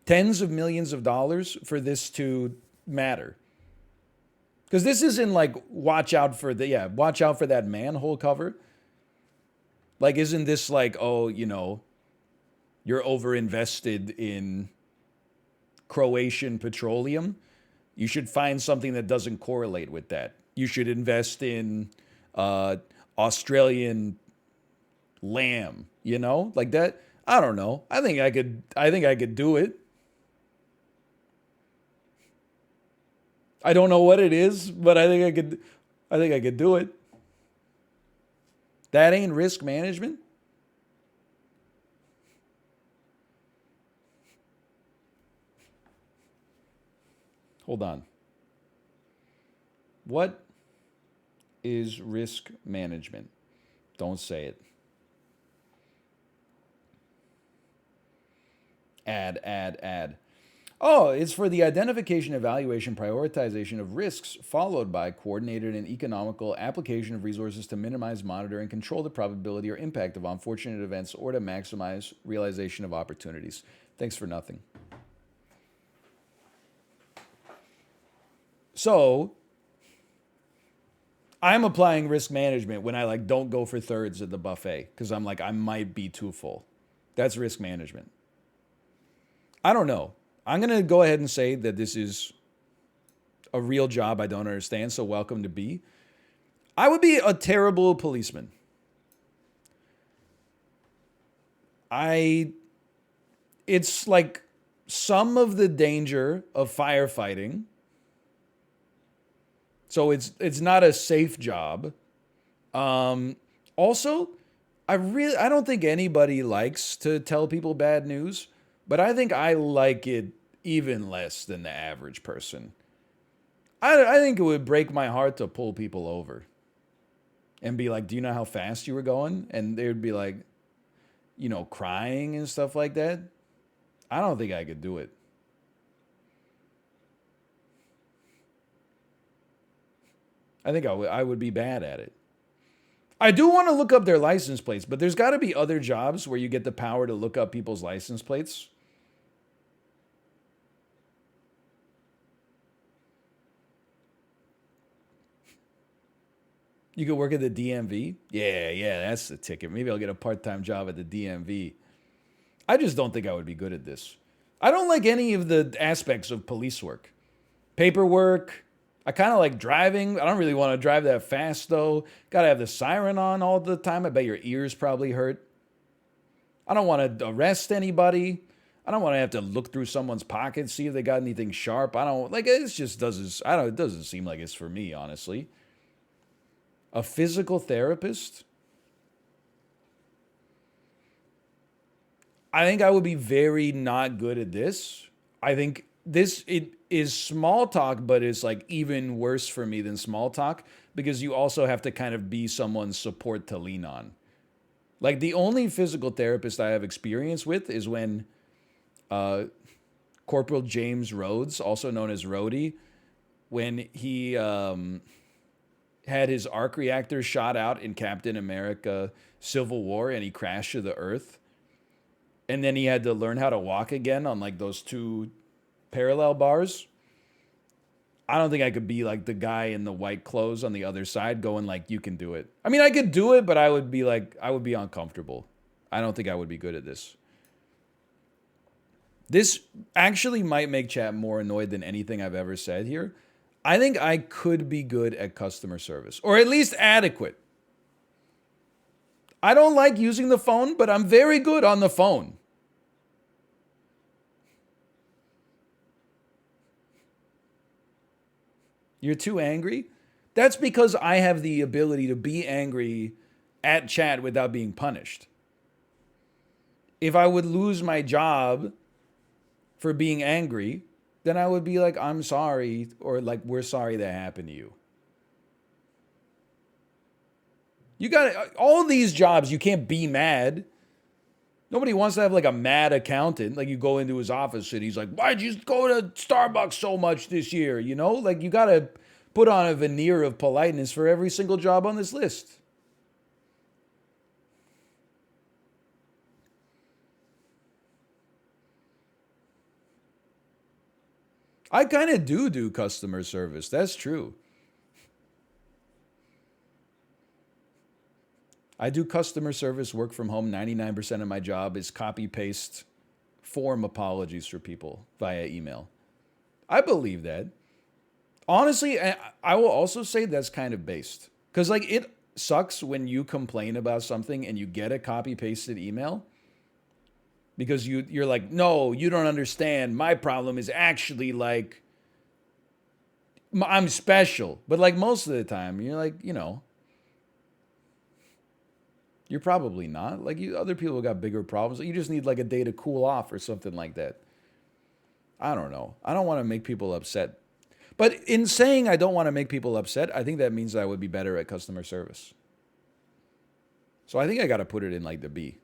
tens of millions of dollars for this to matter. Because this isn't like watch out for that manhole cover. Like, isn't this like, oh, you're overinvested in Croatian petroleum? You should find something that doesn't correlate with that. You should invest in Australian lamb, like that. I don't know. I think I could do it. I don't know what it is, but I think I could do it. That ain't risk management. Hold on. What is risk management? Don't say it. Add. Oh, it's for the identification, evaluation, prioritization of risks, followed by coordinated and economical application of resources to minimize, monitor, and control the probability or impact of unfortunate events or to maximize realization of opportunities. Thanks for nothing. So, I'm applying risk management when I like don't go for thirds at the buffet because I'm like I might be too full. That's risk management. I don't know. I'm going to go ahead and say that this is a real job I don't understand, so welcome to be. I would be a terrible policeman. It's like some of the danger of firefighting. So it's not a safe job. Also, I don't think anybody likes to tell people bad news, but I think I like it even less than the average person. I think it would break my heart to pull people over and be like, "Do you know how fast you were going?" And they would be like, crying and stuff like that. I don't think I could do it. I think I would be bad at it. I do want to look up their license plates, but there's got to be other jobs where you get the power to look up people's license plates. You could work at the DMV? Yeah, that's the ticket. Maybe I'll get a part-time job at the DMV. I just don't think I would be good at this. I don't like any of the aspects of police work. Paperwork. I kind of like driving. I don't really want to drive that fast, though. Got to have the siren on all the time. I bet your ears probably hurt. I don't want to arrest anybody. I don't want to have to look through someone's pockets, see if they got anything sharp. I don't, like, it just doesn't, it doesn't seem like it's for me, honestly. A physical therapist? I think I would be very not good at this. I think it is small talk, but it's like even worse for me than small talk because you also have to kind of be someone's support to lean on. Like the only physical therapist I have experience with is when Corporal James Rhodes, also known as Rhodey, when he had his arc reactor shot out in Captain America Civil War and he crashed to the earth. And then he had to learn how to walk again on like those two parallel bars. I don't think I could be like the guy in the white clothes on the other side going like, you can do it. I mean, I could do it, but I would be like, I would be uncomfortable. I don't think I would be good at this. This actually might make chat more annoyed than anything I've ever said here. I think I could be good at customer service, or at least adequate. I don't like using the phone, but I'm very good on the phone. You're too angry? That's because I have the ability to be angry at chat without being punished. If I would lose my job for being angry, then I would be like, I'm sorry, or like, we're sorry that happened to you. You got all these jobs, you can't be mad. Nobody wants to have like a mad accountant. Like you go into his office and he's like, why'd you go to Starbucks so much this year? You know, like you got to put on a veneer of politeness for every single job on this list. I kind of do customer service. That's true. I do customer service, work from home. 99% of my job is copy paste form apologies for people via email. I believe that. Honestly, I will also say that's kind of based. Because like it sucks when you complain about something and you get a copy pasted email. Because you're like, no, you don't understand. My problem is actually like, I'm special. But like most of the time, you're like, you're probably not. Like other people got bigger problems. You just need like a day to cool off or something like that. I don't know. I don't want to make people upset But in saying I don't want to make people upset, I think that means that I would be better at customer service. So I think I got to put it in like the B.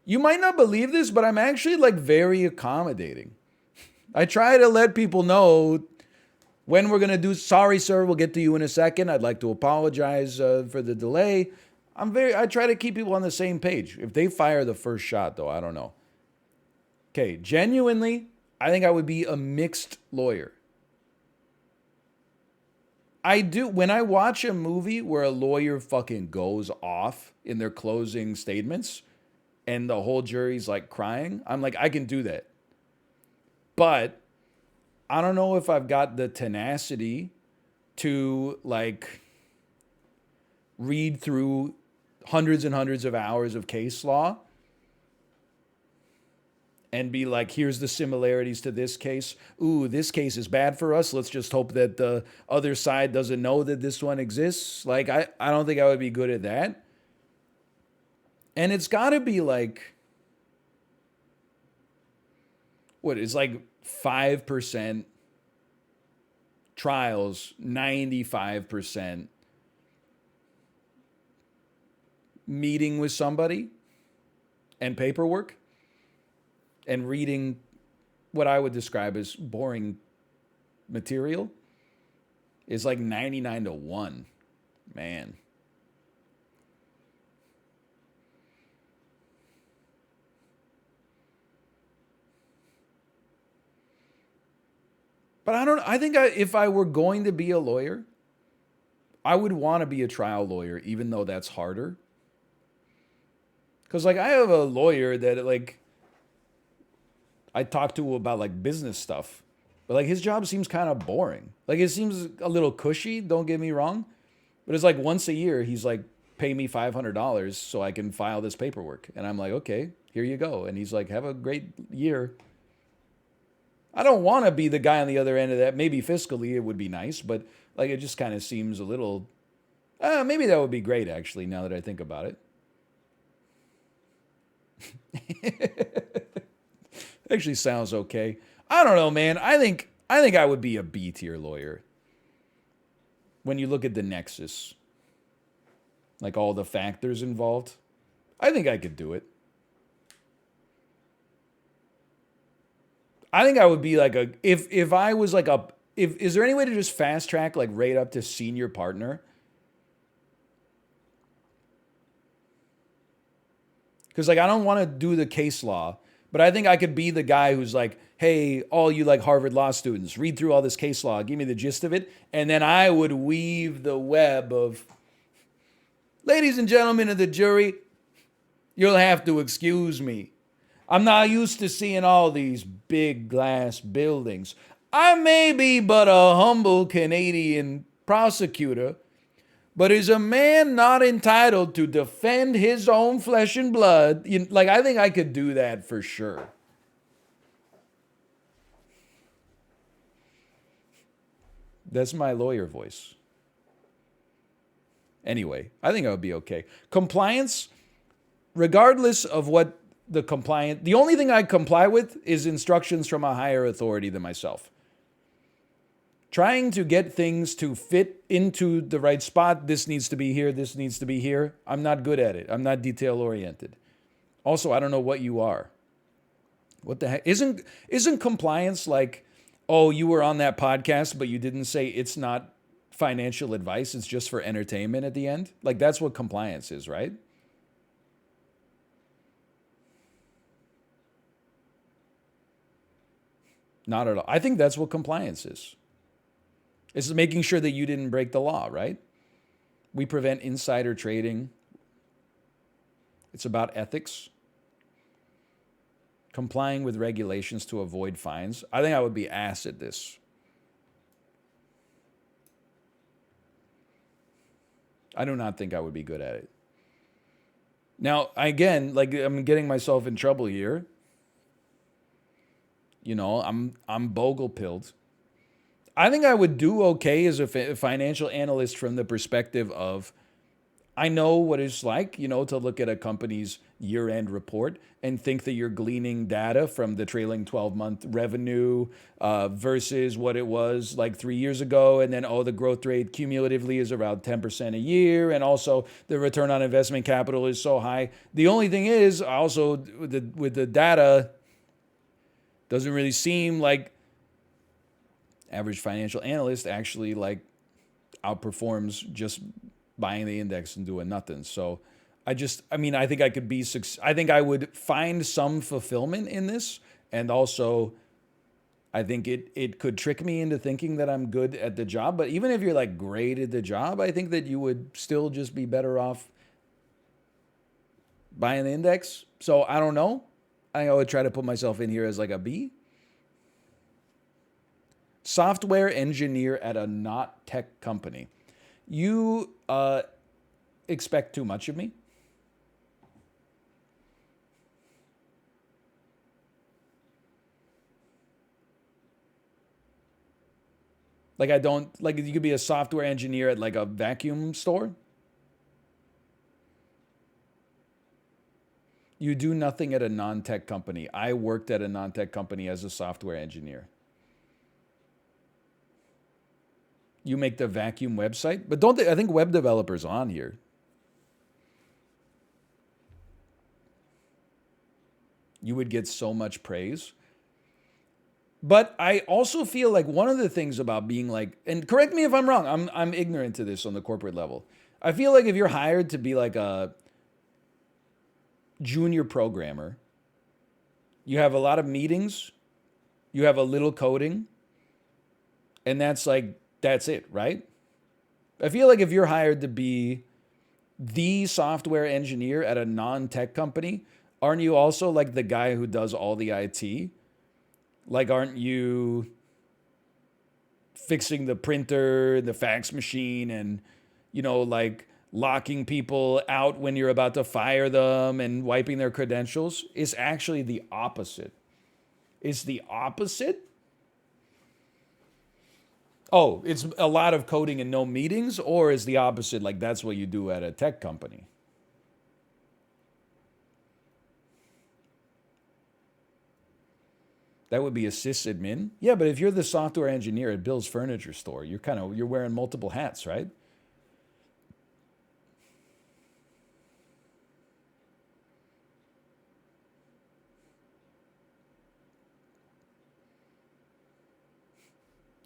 You might not believe this, but I'm actually like very accommodating. I try to let people know when we're going to do, sorry, sir, we'll get to you in a second. I'd like to apologize for the delay. I try to keep people on the same page. If they fire the first shot, though, I don't know. Okay, genuinely, I think I would be a mixed lawyer. I do. When I watch a movie where a lawyer fucking goes off in their closing statements and the whole jury's like crying, I'm like, I can do that. But I don't know if I've got the tenacity to like read through hundreds and hundreds of hours of case law and be like, here's the similarities to this case. Ooh, this case is bad for us. Let's just hope that the other side doesn't know that this one exists. Like, I don't think I would be good at that. And it's got to be like, what, it's like 5% trials, 95% meeting with somebody and paperwork and reading what I would describe as boring material is like 99-1. Man. But I think if I were going to be a lawyer, I would want to be a trial lawyer, even though that's harder. Because like I have a lawyer that like I talk to about like business stuff, but like his job seems kind of boring. Like it seems a little cushy, don't get me wrong, but it's like once a year he's like, pay me $500 so I can file this paperwork. And I'm like, okay, here you go. And he's like, have a great year. I don't want to be the guy on the other end of that. Maybe fiscally it would be nice, but like it just kind of seems a little, maybe that would be great actually now that I think about it. Actually sounds okay. I don't know, man. I think I would be a B tier lawyer. When you look at the nexus, like all the factors involved, I think I could do it. I think I would be like if I was like is there any way to just fast track like right up to senior partner? Because like I don't want to do the case law, but I think I could be the guy who's like, hey, all you like Harvard law students, read through all this case law, give me the gist of it, and then I would weave the web of, ladies and gentlemen of the jury, you'll have to excuse me. I'm not used to seeing all these big glass buildings. I may be but a humble Canadian prosecutor, but is a man not entitled to defend his own flesh and blood? Like, I think I could do that for sure. That's my lawyer voice. Anyway, I think I would be okay. Compliance, regardless of what the only thing I comply with is instructions from a higher authority than myself. Trying to get things to fit into the right spot, this needs to be here, this needs to be here, I'm not good at it. I'm not detail oriented. Also, I don't know what you are. What the heck? Isn't compliance like, oh, you were on that podcast, but you didn't say it's not financial advice, it's just for entertainment at the end? Like that's what compliance is, right? Not at all. I think that's what compliance is. It's making sure that you didn't break the law, right? We prevent insider trading. It's about ethics. Complying with regulations to avoid fines. I think I would be ass at this. I do not think I would be good at it. Now, again, like I'm getting myself in trouble here. You know, I'm bogle pilled. I think I would do okay as a financial analyst from the perspective of I know what it's like, to look at a company's year end report and think that you're gleaning data from the trailing 12-month revenue versus what it was like 3 years ago. And then, oh, the growth rate cumulatively is around 10% a year. And also the return on investment capital is so high. The only thing is also with the data, doesn't really seem like average financial analyst actually like outperforms just buying the index and doing nothing. So I think I could be, I think I would find some fulfillment in this. And also, I think it could trick me into thinking that I'm good at the job. But even if you're like great at the job, I think that you would still just be better off buying the index. So I don't know. I would try to put myself in here as like a B. Software engineer at a not tech company. You expect too much of me. Like I don't like you could be a software engineer at like a vacuum store. You do nothing at a non-tech company. I worked at a non-tech company as a software engineer. You make the vacuum website, but don't they, I think web developers on here. You would get so much praise. But I also feel like one of the things about being like, and correct me if I'm wrong, I'm ignorant to this on the corporate level. I feel like if you're hired to be like a junior programmer, you have a lot of meetings, you have a little coding, and that's it, right? I feel like if you're hired to be the software engineer at a non-tech company, aren't you also like the guy who does all the IT? Like, aren't you fixing the printer, the fax machine, and, like locking people out when you're about to fire them and wiping their credentials? It's actually the opposite. It's the opposite. Oh, it's a lot of coding and no meetings, or is the opposite like that's what you do at a tech company? That would be a sysadmin. Yeah, but if you're the software engineer at Bill's Furniture Store, you're wearing multiple hats, right?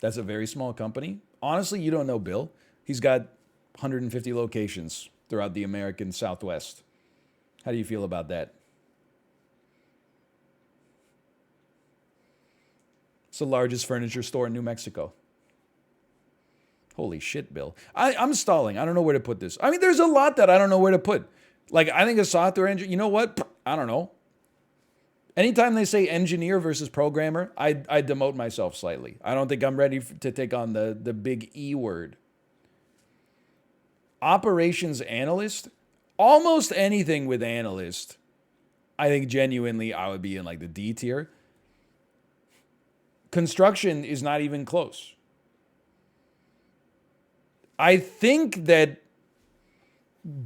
That's a very small company. Honestly, you don't know Bill. He's got 150 locations throughout the American Southwest. How do you feel about that? It's the largest furniture store in New Mexico. Holy shit, Bill. I'm stalling. I don't know where to put this. I mean, there's a lot that I don't know where to put. Like, I think a software engineer, you know what? I don't know. Anytime they say engineer versus programmer, I demote myself slightly. I don't think I'm ready to take on the big E word. Operations analyst, almost anything with analyst, I think genuinely I would be in like the D tier. Construction is not even close. I think that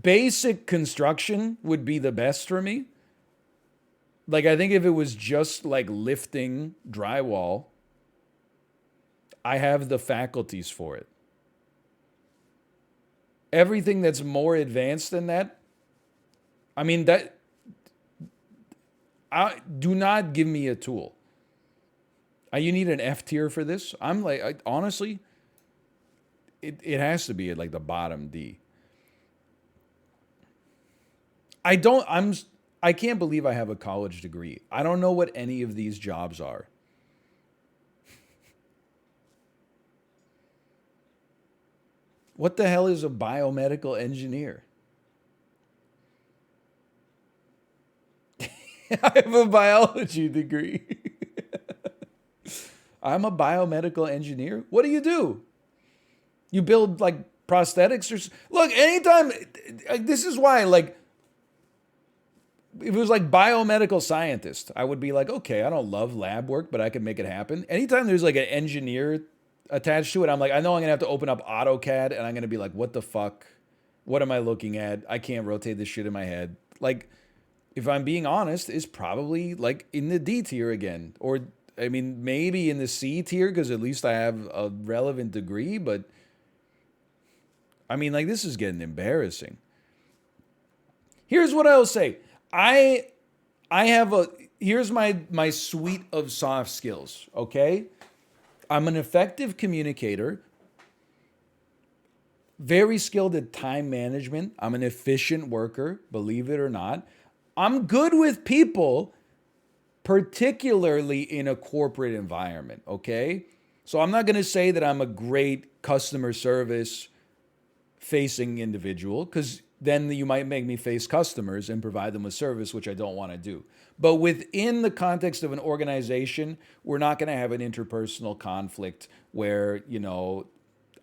basic construction would be the best for me. Like, I think if it was just like lifting drywall, I have the faculties for it. Everything that's more advanced than that, I mean, do not give me a tool. You need an F tier for this. I'm like, honestly, it has to be at like the bottom D. I can't believe I have a college degree. I don't know what any of these jobs are. What the hell is a biomedical engineer? I have a biology degree. I'm a biomedical engineer. What do you do? You build like prosthetics or look, anytime this is why like if it was like biomedical scientist, I would be like, okay, I don't love lab work, but I can make it happen. Anytime there's like an engineer attached to it, I'm like, I know I'm gonna have to open up AutoCAD and I'm gonna be like, what the fuck What am I looking at? I can't rotate this shit in my head. Like, if I'm being honest, is probably like in the D tier again. Or, I mean, maybe in the C tier because at least I have a relevant degree. But, I mean, like, this is getting embarrassing. Here's what I'll say. I I have a here's my suite of soft skills, okay? I'm an effective communicator, very skilled at time management. I'm an efficient worker, believe it or not. I'm good with people, particularly in a corporate environment, okay? So I'm not going to say that I'm a great customer service facing individual because then you might make me face customers and provide them with service, which I don't want to do. But within the context of an organization, we're not going to have an interpersonal conflict where,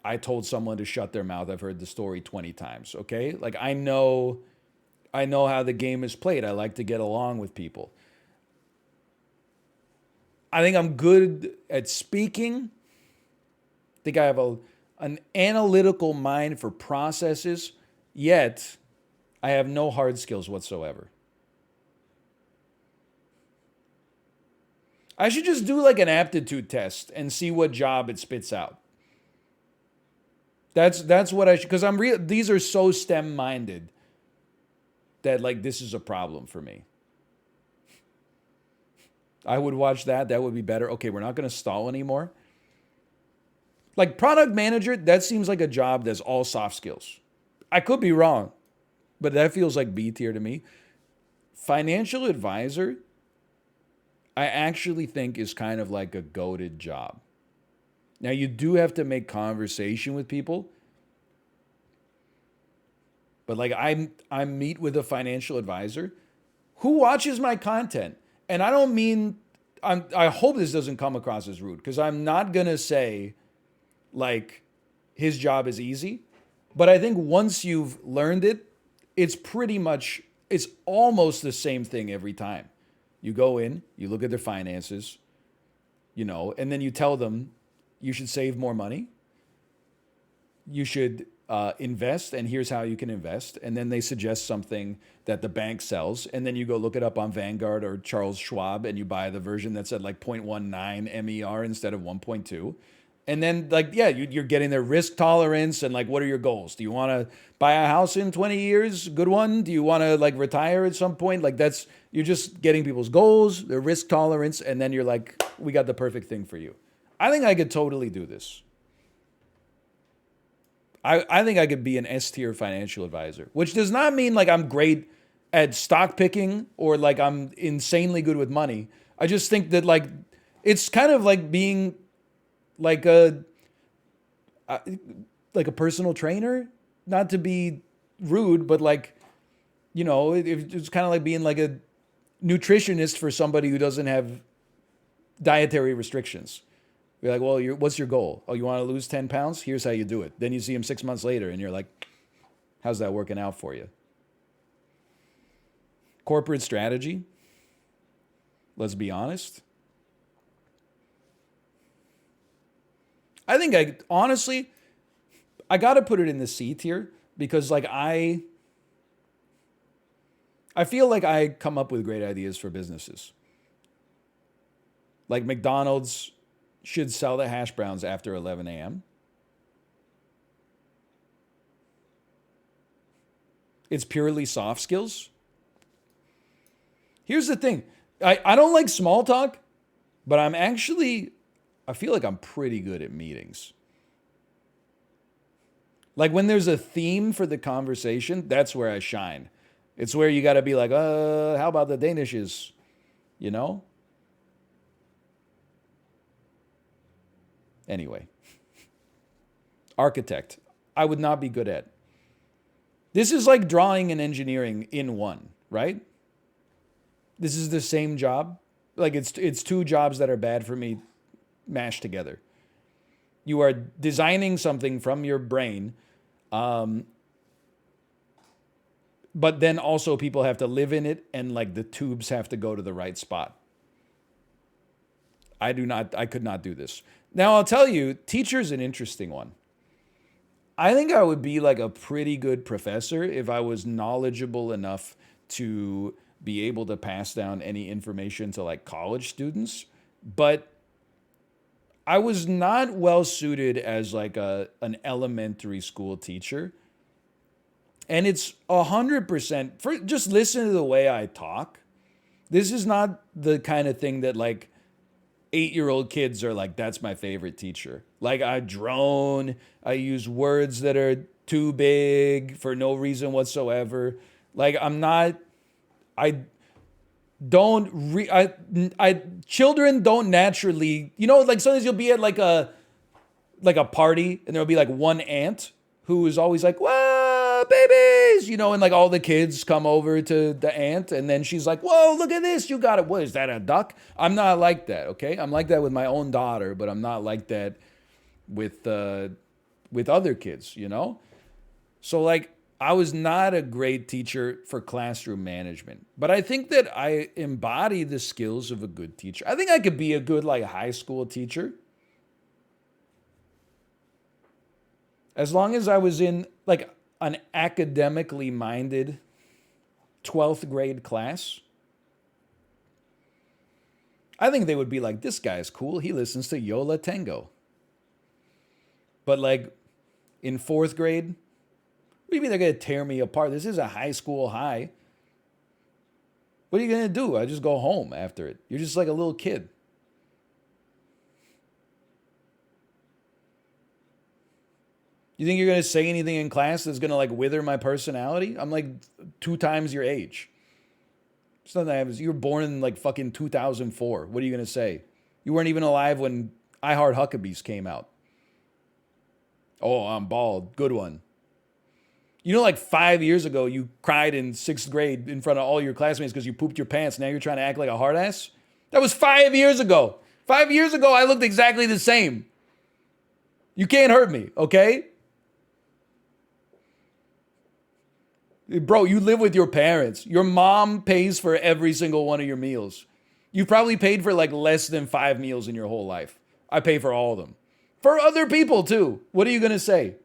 I told someone to shut their mouth. I've heard the story 20 times, okay? Like I know how the game is played. I like to get along with people. I think I'm good at speaking. I think I have an analytical mind for processes, yet I have no hard skills whatsoever. I should just do like an aptitude test and see what job it spits out. That's what I should, because I'm real. These are so STEM minded that like this is a problem for me. I would watch that. That would be better. Okay, we're not going to stall anymore. Like product manager, that seems like a job that's all soft skills. I could be wrong, but that feels like B tier to me. Financial advisor, I actually think is kind of like a goated job. Now you do have to make conversation with people, but like I meet with a financial advisor who watches my content, and I don't mean I hope this doesn't come across as rude because I'm not gonna say like his job is easy, but I think once you've learned it, it's almost the same thing every time. You go in, you look at their finances, and then you tell them you should save more money. You should invest, and here's how you can invest. And then they suggest something that the bank sells, and then you go look it up on Vanguard or Charles Schwab, and you buy the version that's at like 0.19 MER instead of 1.2. And then, like, yeah, you're getting their risk tolerance and like, what are your goals? Do you want to buy a house in 20 years? Good one. Do you want to like retire at some point? Like, you're just getting people's goals, their risk tolerance, and then you're like, we got the perfect thing for you. I think I could totally do this. I think I could be an S tier financial advisor, which does not mean like I'm great at stock picking or like I'm insanely good with money. I just think that like it's kind of like being like uh, a personal trainer, not to be rude, but like it's kind of like being like a nutritionist for somebody who doesn't have dietary restrictions. You're like, well, what's your goal? Oh, you want to lose 10 pounds? Here's how you do it. Then you see him 6 months later and you're like, how's that working out for you? Corporate strategy, let's be honest. I think honestly, I got to put it in the C tier because like I feel like I come up with great ideas for businesses. Like McDonald's should sell the hash browns after 11 a.m. It's purely soft skills. Here's the thing. I don't like small talk, but I feel like I'm pretty good at meetings. Like when there's a theme for the conversation, that's where I shine. It's where you got to be like, how about the Danishes? You know? Anyway, architect, I would not be good at. This is like drawing and engineering in one, right? This is the same job. Like it's two jobs that are bad for me mashed together. You are designing something from your brain, but then also people have to live in it and like the tubes have to go to the right spot. I could not do this. Now I'll tell you, teacher's an interesting one. I think I would be like a pretty good professor if I was knowledgeable enough to be able to pass down any information to like college students. But I was not well suited as like an elementary school teacher. And it's 100% for just listen to the way I talk. This is not the kind of thing that like 8-year-old kids are like, that's my favorite teacher. Like I drone, I use words that are too big for no reason whatsoever. Like I'm not, I don't, children don't naturally, like sometimes you'll be at like a party and there'll be like one aunt who is always like, whoa, babies, and like all the kids come over to the aunt and then she's like, whoa, look at this. You got it. What is that, a duck? I'm not like that. Okay. I'm like that with my own daughter, but I'm not like that with other kids. So like, I was not a great teacher for classroom management, but I think that I embody the skills of a good teacher. I think I could be a good like high school teacher. As long as I was in like an academically minded 12th grade class, I think they would be like, this guy's cool. He listens to Yola Tango. But like in 4th grade, what do you mean they're going to tear me apart? This is a high school high. What are you going to do? I just go home after it. You're just like a little kid. You think you're going to say anything in class that's going to like wither my personality? I'm like 2 times your age. It's nothing that happens. You were born in like fucking 2004. What are you going to say? You weren't even alive when I Heart Huckabees came out. Oh, I'm bald. Good one. Like 5 years ago, you cried in 6th grade in front of all your classmates because you pooped your pants. Now you're trying to act like a hard ass? That was 5 years ago. 5 years ago, I looked exactly the same. You can't hurt me, okay? Bro, you live with your parents. Your mom pays for every single one of your meals. You probably paid for like less than 5 meals in your whole life. I pay for all of them. For other people too. What are you going to say?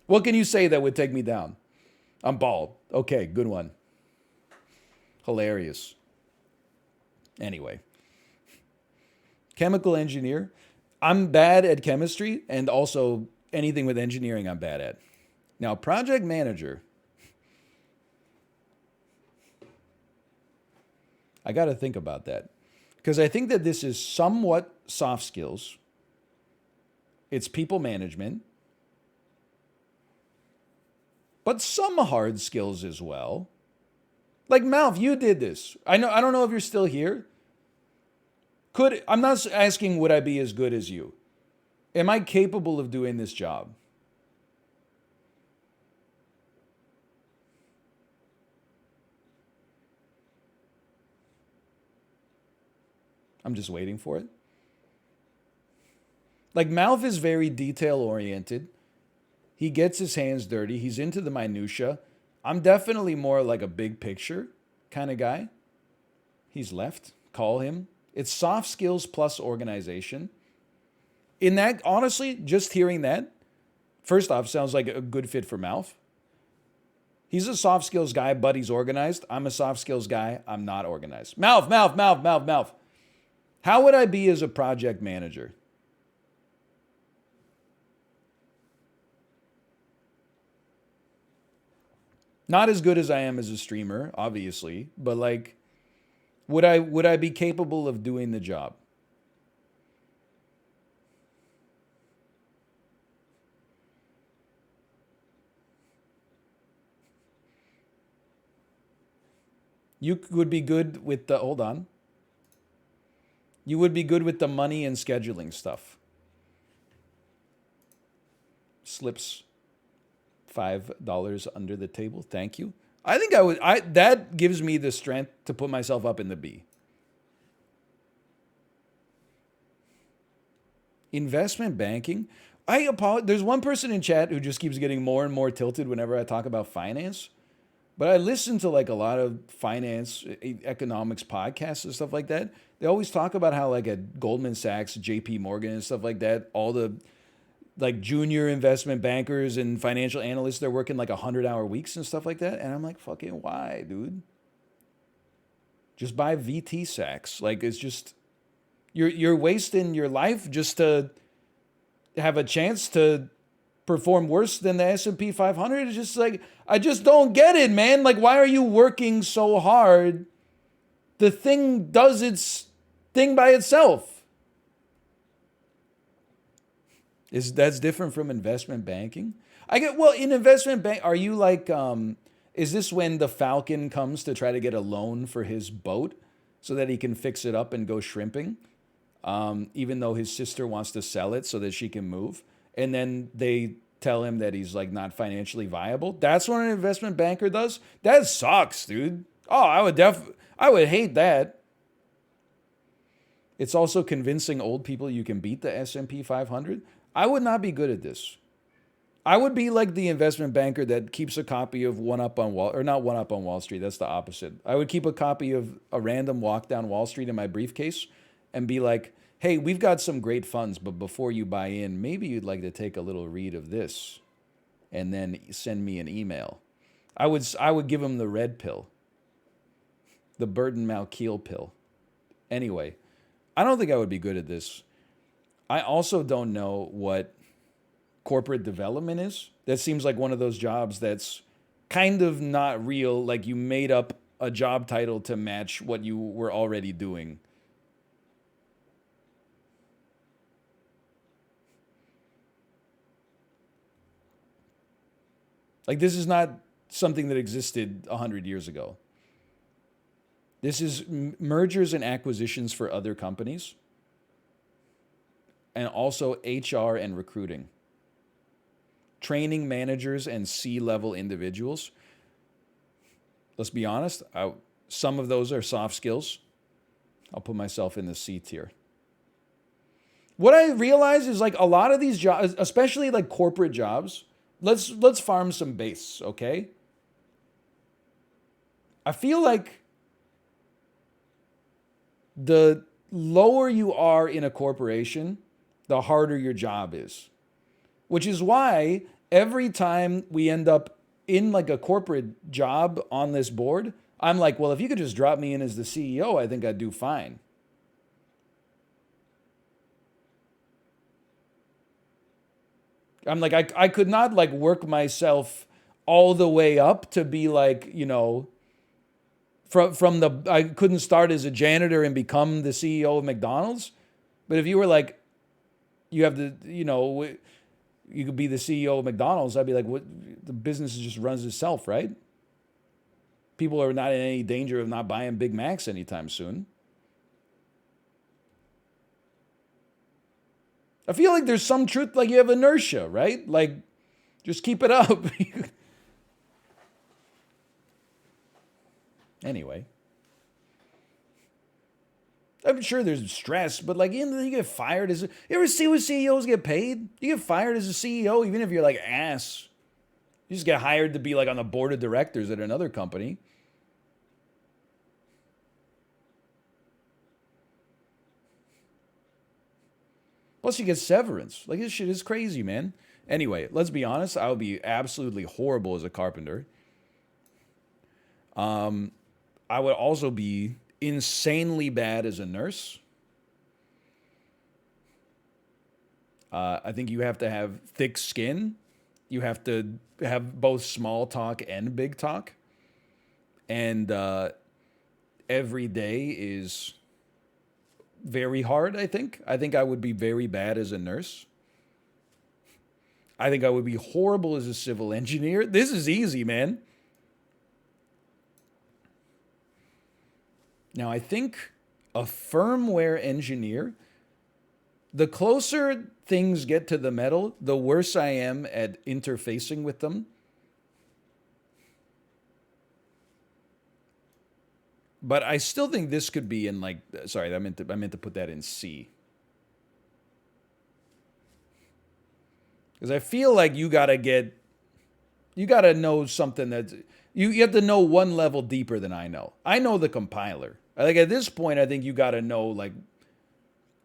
What can you say that would take me down? I'm bald. Okay, good one. Hilarious. Anyway. Chemical engineer. I'm bad at chemistry and also anything with engineering I'm bad at. Now, project manager. I got to think about that because I think that this is somewhat soft skills. It's people management, but some hard skills as well. Like Malf, you did this. I don't know if you're still here. I'm not asking would I be as good as you. Am I capable of doing this job? I'm just waiting for it. Like Malf is very detail oriented. He gets his hands dirty. He's into the minutia. I'm definitely more like a big picture kind of guy. He's left. Call him. It's soft skills plus organization. In that, honestly, just hearing that, first off, sounds like a good fit for Malf. He's a soft skills guy, but he's organized. I'm a soft skills guy. I'm not organized. Malf. How would I be as a project manager? Not as good as I am as a streamer, obviously, but like, would I be capable of doing the job? You would be good with the, hold on. You would be good with the money and scheduling stuff. Slips $5 under the table. Thank you. I think I would. That gives me the strength to put myself up in the B. Investment banking. I apologize. There's one person in chat who just keeps getting more and more tilted whenever I talk about finance. But I listen to like a lot of finance, economics podcasts and stuff like that. They always talk about how like at Goldman Sachs, JP Morgan and stuff like that, all the like junior investment bankers and financial analysts, they're working like 100-hour weeks and stuff like that. And I'm like, fucking why, dude? Just buy VT sacks. Like it's just you're wasting your life just to have a chance to perform worse than the S&P 500. It's just like I just don't get it, man. Like why are you working so hard? The thing does its thing by itself. That's different from investment banking? I get well in investment bank. Are you like is this when the Falcon comes to try to get a loan for his boat so that he can fix it up and go shrimping? Even though his sister wants to sell it so that she can move. And then they tell him that he's like not financially viable. That's what an investment banker does. That sucks, dude. Oh, I would hate that. It's also convincing old people you can beat the S&P 500. I would not be good at this. I would be like the investment banker that keeps a copy of One Up on Wall, or not One Up on Wall Street. That's the opposite. I would keep a copy of A Random Walk Down Wall Street in my briefcase and be like, hey, we've got some great funds, but before you buy in, maybe you'd like to take a little read of this and then send me an email. I would give him the red pill, the Burton Malkiel pill. Anyway, I don't think I would be good at this. I also don't know what corporate development is. That seems like one of those jobs that's kind of not real, like you made up a job title to match what you were already doing. Like this is not something that existed 100 years ago. This is mergers and acquisitions for other companies and also HR and recruiting. Training managers and C-level individuals. Let's be honest, some of those are soft skills. I'll put myself in the C tier. What I realize is like a lot of these jobs, especially like corporate jobs, let's farm some base, okay? I feel like the lower you are in a corporation, the harder your job is. Which is why every time we end up in like a corporate job on this board, I'm like, well, if you could just drop me in as the CEO, I think I'd do fine. I'm like, I could not like work myself all the way up to be like, you know, from the, I couldn't start as a janitor and become the CEO of McDonald's. But if you were like, you have the, you know, you could be the CEO of McDonald's, I'd be like, what? The business just runs itself, right? People are not in any danger of not buying Big Macs anytime soon. I feel like there's some truth, like you have inertia, right? Like, just keep it up. Anyway. I'm sure there's stress, but like you get fired as you ever see what CEOs get paid? You get fired as a CEO, even if you're like ass. You just get hired to be like on the board of directors at another company. Plus you get severance. Like this shit is crazy, man. Anyway, let's be honest, I would be absolutely horrible as a carpenter. I would also be insanely bad as a nurse. I think you have to have thick skin. You have to have both small talk and big talk. And every day is very hard, I think. I think I would be very bad as a nurse. I think I would be horrible as a civil engineer. This is easy, man. Now, I think a firmware engineer, the closer things get to the metal, the worse I am at interfacing with them. But I still think this could be in like, sorry, I meant to put that in C. Because I feel like you gotta know something that you have to know one level deeper than I know. I know the compiler. Like at this point, I think you gotta know like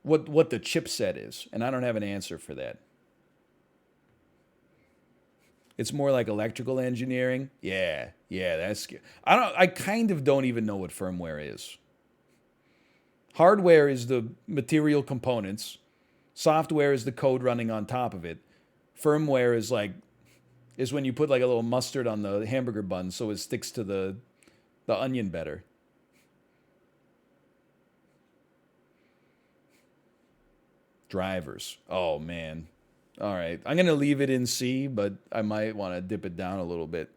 what the chipset is, and I don't have an answer for that. It's more like electrical engineering. Yeah, yeah, I kind of don't even know what firmware is. Hardware is the material components. Software is the code running on top of it. Firmware is when you put like a little mustard on the hamburger bun so it sticks to the onion better. Drivers. Oh man. All right. I'm gonna leave it in C, but I might want to dip it down a little bit.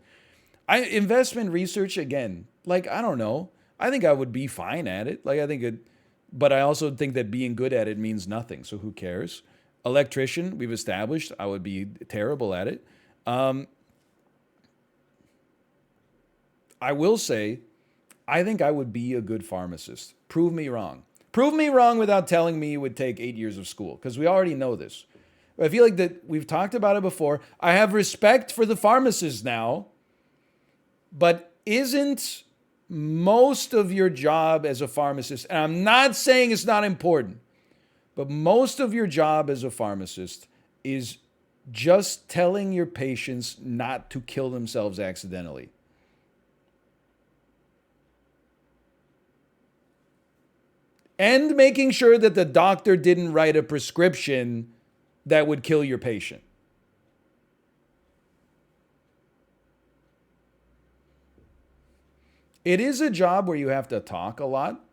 Investment research again. Like I don't know. I think I would be fine at it. Like I think it, but I also think that being good at it means nothing. So who cares? Electrician, we've established I would be terrible at it. Um, I will say, I think I would be a good pharmacist. Prove me wrong. Prove me wrong without telling me it would take 8 years of school, because we already know this. I feel like that we've talked about it before. I have respect for the pharmacists now, but isn't most of your job as a pharmacist, and I'm not saying it's not important, but most of your job as a pharmacist is just telling your patients not to kill themselves accidentally. And making sure that the doctor didn't write a prescription that would kill your patient. It is a job where you have to talk a lot,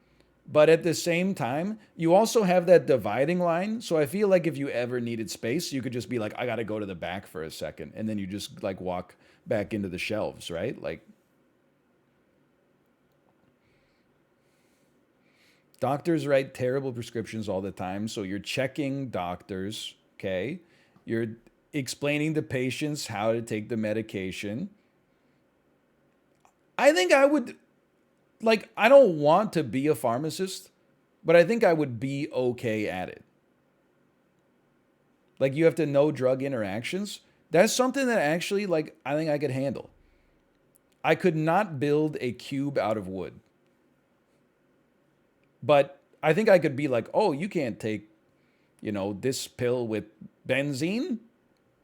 but at the same time, you also have that dividing line. So I feel like if you ever needed space, you could just be like, I got to go to the back for a second. And then you just like walk back into the shelves, right? Like doctors write terrible prescriptions all the time. So you're checking doctors, okay? You're explaining to patients how to take the medication. I think I would, like, I don't want to be a pharmacist, but I think I would be okay at it. Like, you have to know drug interactions. That's something that actually, like, I think I could handle. I could not build a cube out of wood, but I think I could be like, oh, you can't take, this pill with benzene.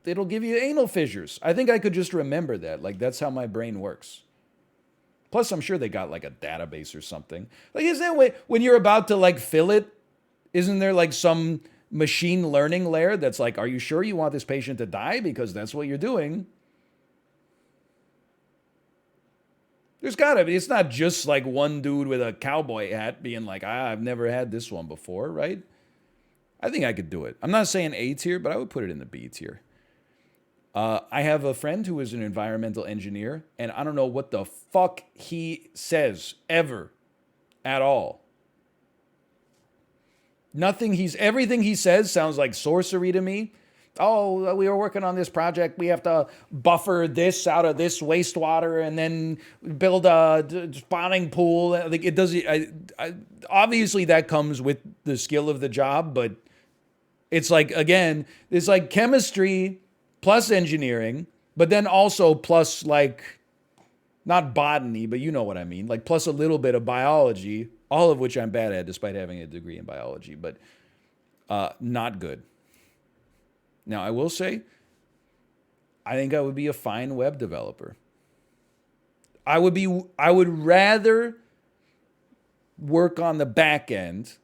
It'll give you anal fissures. I think I could just remember that. Like, that's how my brain works. Plus, I'm sure they got like a database or something. Like, isn't that way when you're about to like fill it? Isn't there like some machine learning layer that's like, are you sure you want this patient to die? Because that's what you're doing. There's gotta be. It's not just like one dude with a cowboy hat being like, I've never had this one before, right? I think I could do it. I'm not saying A tier, but I would put it in the B tier. I have a friend who is an environmental engineer, and I don't know what the fuck he says ever at all. Everything he says sounds like sorcery to me. Oh, we were working on this project. We have to buffer this out of this wastewater and then build a spawning pool. Like it does. Obviously, that comes with the skill of the job, but it's like, again, it's like chemistry plus engineering, but then also plus like, not botany, but you know what I mean, like plus a little bit of biology, all of which I'm bad at despite having a degree in biology, but not good. Now, I will say, I think I would be a fine web developer. I would rather work on the back end,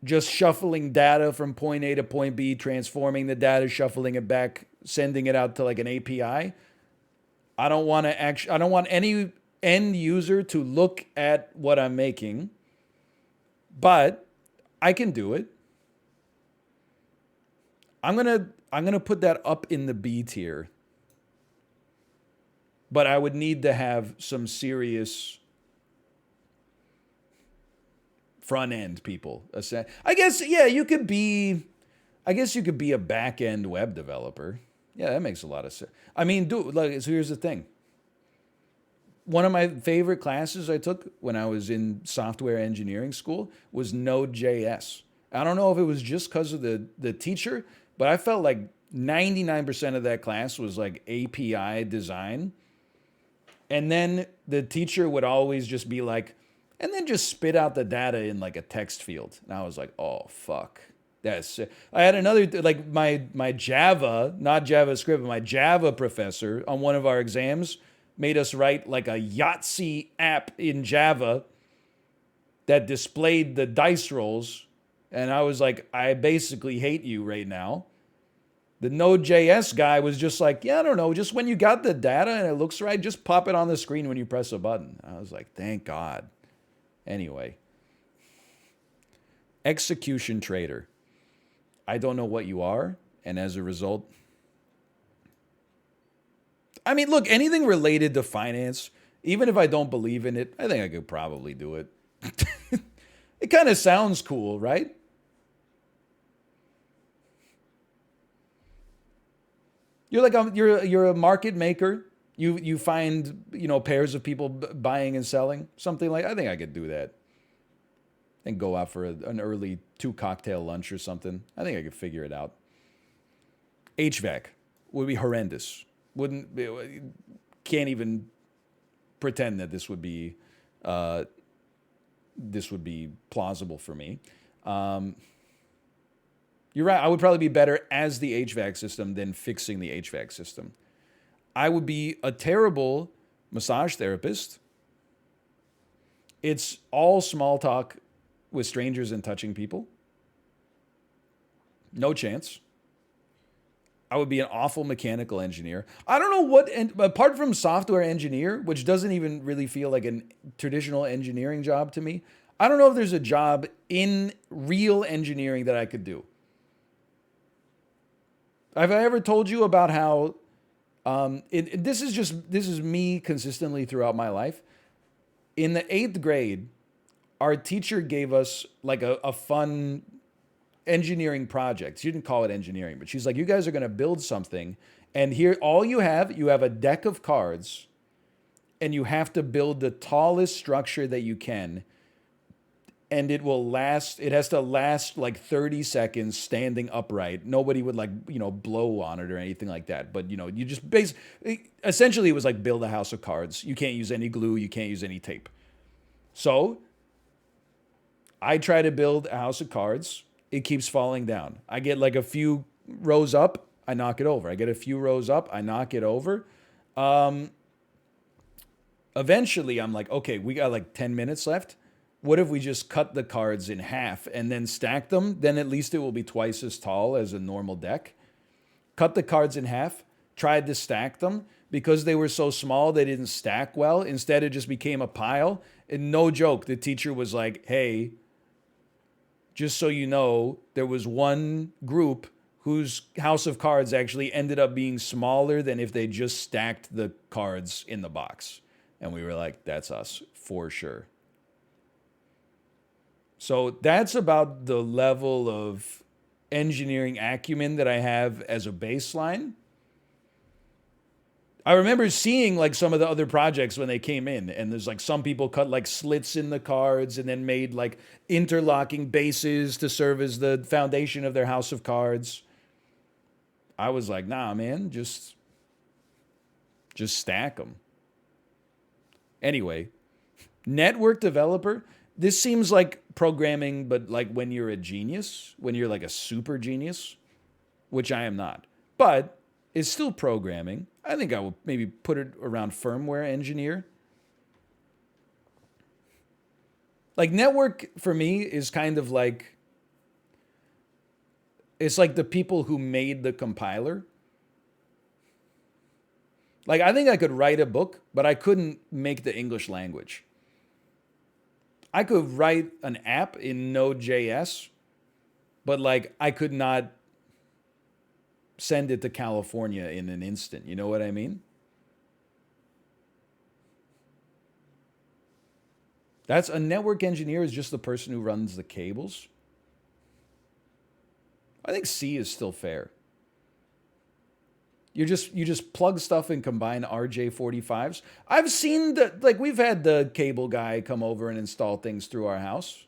just shuffling data from point A to point B, transforming the data, shuffling it back, sending it out to like an API. I don't want any end user to look at what I'm making, but I can do it. I'm gonna put that up in the B tier, but I would need to have some serious front end people. I guess you could be a back end web developer. Yeah, that makes a lot of sense. I mean, so here's the thing. One of my favorite classes I took when I was in software engineering school was Node.js. I don't know if it was just because of the teacher, but I felt like 99% of that class was like API design. And then the teacher would always just be like, and then just spit out the data in like a text field. And I was like, oh, fuck. That's I had another like my Java, not JavaScript, but my Java professor on one of our exams made us write like a Yahtzee app in Java that displayed the dice rolls, and I was like, I basically hate you right now. The Node.js guy was just like, yeah, I don't know, just when you got the data and it looks right, just pop it on the screen when you press a button. I was like, thank God. Anyway, execution trader. I don't know what you are, and as a result, I mean, look, anything related to finance, even if I don't believe in it, I think I could probably do it. It kind of sounds cool, right? You're a market maker. You find pairs of people buying and selling something like. I think I could do that. And go out for an early 2 cocktail lunch or something. I think I could figure it out. HVAC would be horrendous. Can't even pretend that this would be plausible for me. You're right. I would probably be better as the HVAC system than fixing the HVAC system. I would be a terrible massage therapist. It's all small talk with strangers and touching people. No chance. I would be an awful mechanical engineer. I don't know what, apart from software engineer, which doesn't even really feel like a traditional engineering job to me, I don't know if there's a job in real engineering that I could do. Have I ever told you about how this is me consistently throughout my life? In the 8th grade, our teacher gave us like a fun engineering project. She didn't call it engineering, but she's like, you guys are going to build something. And here, you have a deck of cards, and you have to build the tallest structure that you can. And it has to last like 30 seconds standing upright. Nobody would blow on it or anything like that. But, you just essentially it was like build a house of cards. You can't use any glue. You can't use any tape. So I try to build a house of cards. It keeps falling down. I get like a few rows up. I knock it over. I get a few rows up. I knock it over. Eventually I'm like, okay, we got like 10 minutes left. What if we just cut the cards in half and then stack them? Then at least it will be twice as tall as a normal deck. Cut the cards in half, tried to stack them. Because they were so small, they didn't stack well. Instead, it just became a pile. And no joke, the teacher was like, hey, just so you know, there was one group whose house of cards actually ended up being smaller than if they just stacked the cards in the box. And we were like, that's us, for sure. So that's about the level of engineering acumen that I have as a baseline. I remember seeing like some of the other projects when they came in, and there's like some people cut like slits in the cards and then made like interlocking bases to serve as the foundation of their house of cards. I was like, nah, man, just stack them. Anyway, network developer. This seems like programming, but like when you're a genius, when you're like a super genius, which I am not. But it's still programming. I think I will maybe put it around firmware engineer. Like network for me is kind of like, it's like the people who made the compiler. Like I think I could write a book, but I couldn't make the English language. I could write an app in Node.js, but like I could not send it to California in an instant. You know what I mean? That's a network engineer is just the person who runs the cables. I think C is still fair. You just plug stuff and combine RJ45s. I've seen we've had the cable guy come over and install things through our house.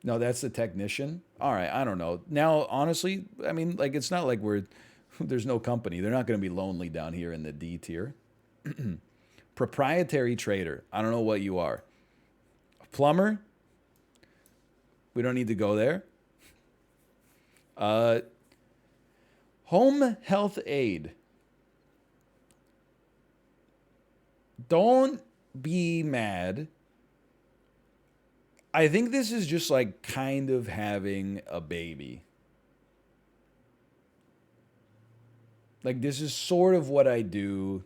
No, that's the technician. All right, I don't know. Now, honestly, I mean, like it's not like there's no company. They're not going to be lonely down here in the D tier. Proprietary trader. I don't know what you are. A plumber? We don't need to go there. Uh, home health aid. Don't be mad. I think this is just like kind of having a baby. Like, this is sort of what I do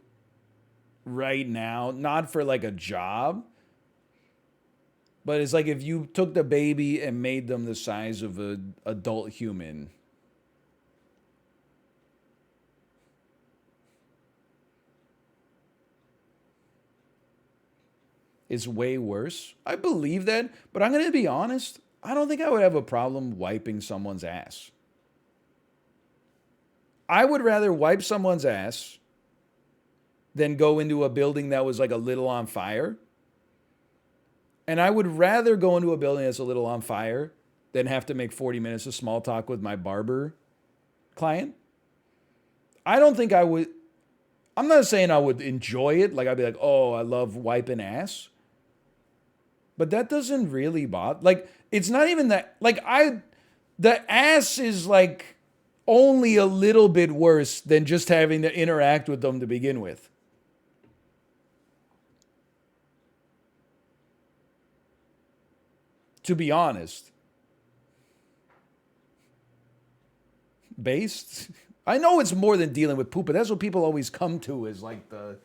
right now, not for like a job, but it's like if you took the baby and made them the size of an adult human. It's way worse. I believe that, but I'm going to be honest. I don't think I would have a problem wiping someone's ass. I would rather wipe someone's ass than go into a building that was like a little on fire. And I would rather go into a building that's a little on fire than have to make 40 minutes of small talk with my barber client. I don't think I would. I'm not saying I would enjoy it. Like, I'd be like, oh, I love wiping ass. But that doesn't really bother. Like, it's not even that. Like, the ass is like only a little bit worse than just having to interact with them to begin with. To be honest. Based? I know it's more than dealing with poop, but that's what people always come to is like I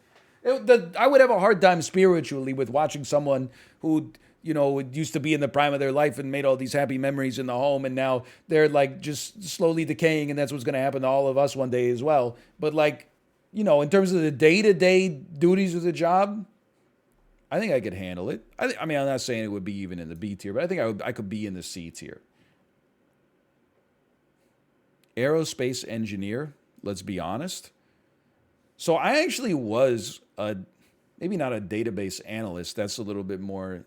would have a hard time spiritually with watching someone who, used to be in the prime of their life and made all these happy memories in the home, and now they're like just slowly decaying, and that's what's going to happen to all of us one day as well. But like, in terms of the day-to-day duties of the job, I think I could handle it. I mean, I'm not saying it would be even in the B tier, but I think I could be in the C tier. Aerospace engineer, let's be honest. So I actually was maybe not a database analyst. That's a little bit more,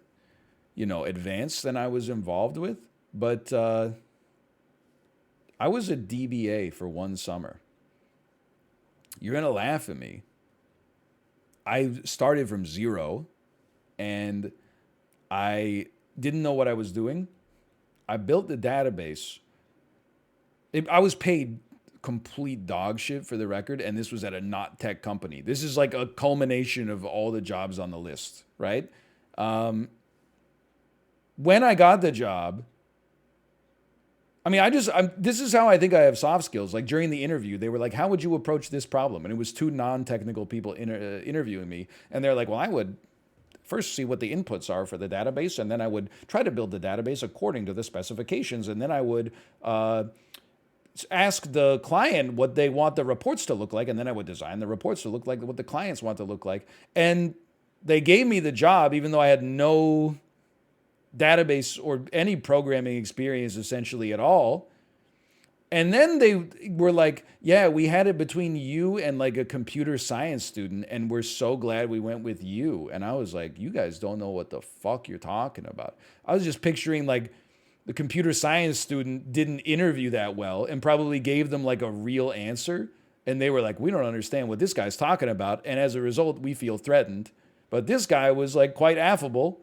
advanced than I was involved with. But I was a DBA for one summer. You're going to laugh at me. I started from zero and I didn't know what I was doing. I built the database. I was paid complete dog shit for the record, and this was at a not tech company. This is like a culmination of all the jobs on the list, right? When I got the job, I mean, this is how I think I have soft skills. Like during the interview, they were like, how would you approach this problem? And it was two non-technical people interviewing me. And they're like, well, I would first see what the inputs are for the database, and then I would try to build the database according to the specifications. And then I would ask the client what they want the reports to look like, and then I would design the reports to look like what the clients want to look like. And they gave me the job even though I had no database or any programming experience essentially at all. And then they were like, yeah, we had it between you and like a computer science student, and we're so glad we went with you. And I was like, you guys don't know what the fuck you're talking about. I was just picturing like the computer science student didn't interview that well and probably gave them like a real answer. And they were like, we don't understand what this guy's talking about. And as a result, we feel threatened. But this guy was like quite affable.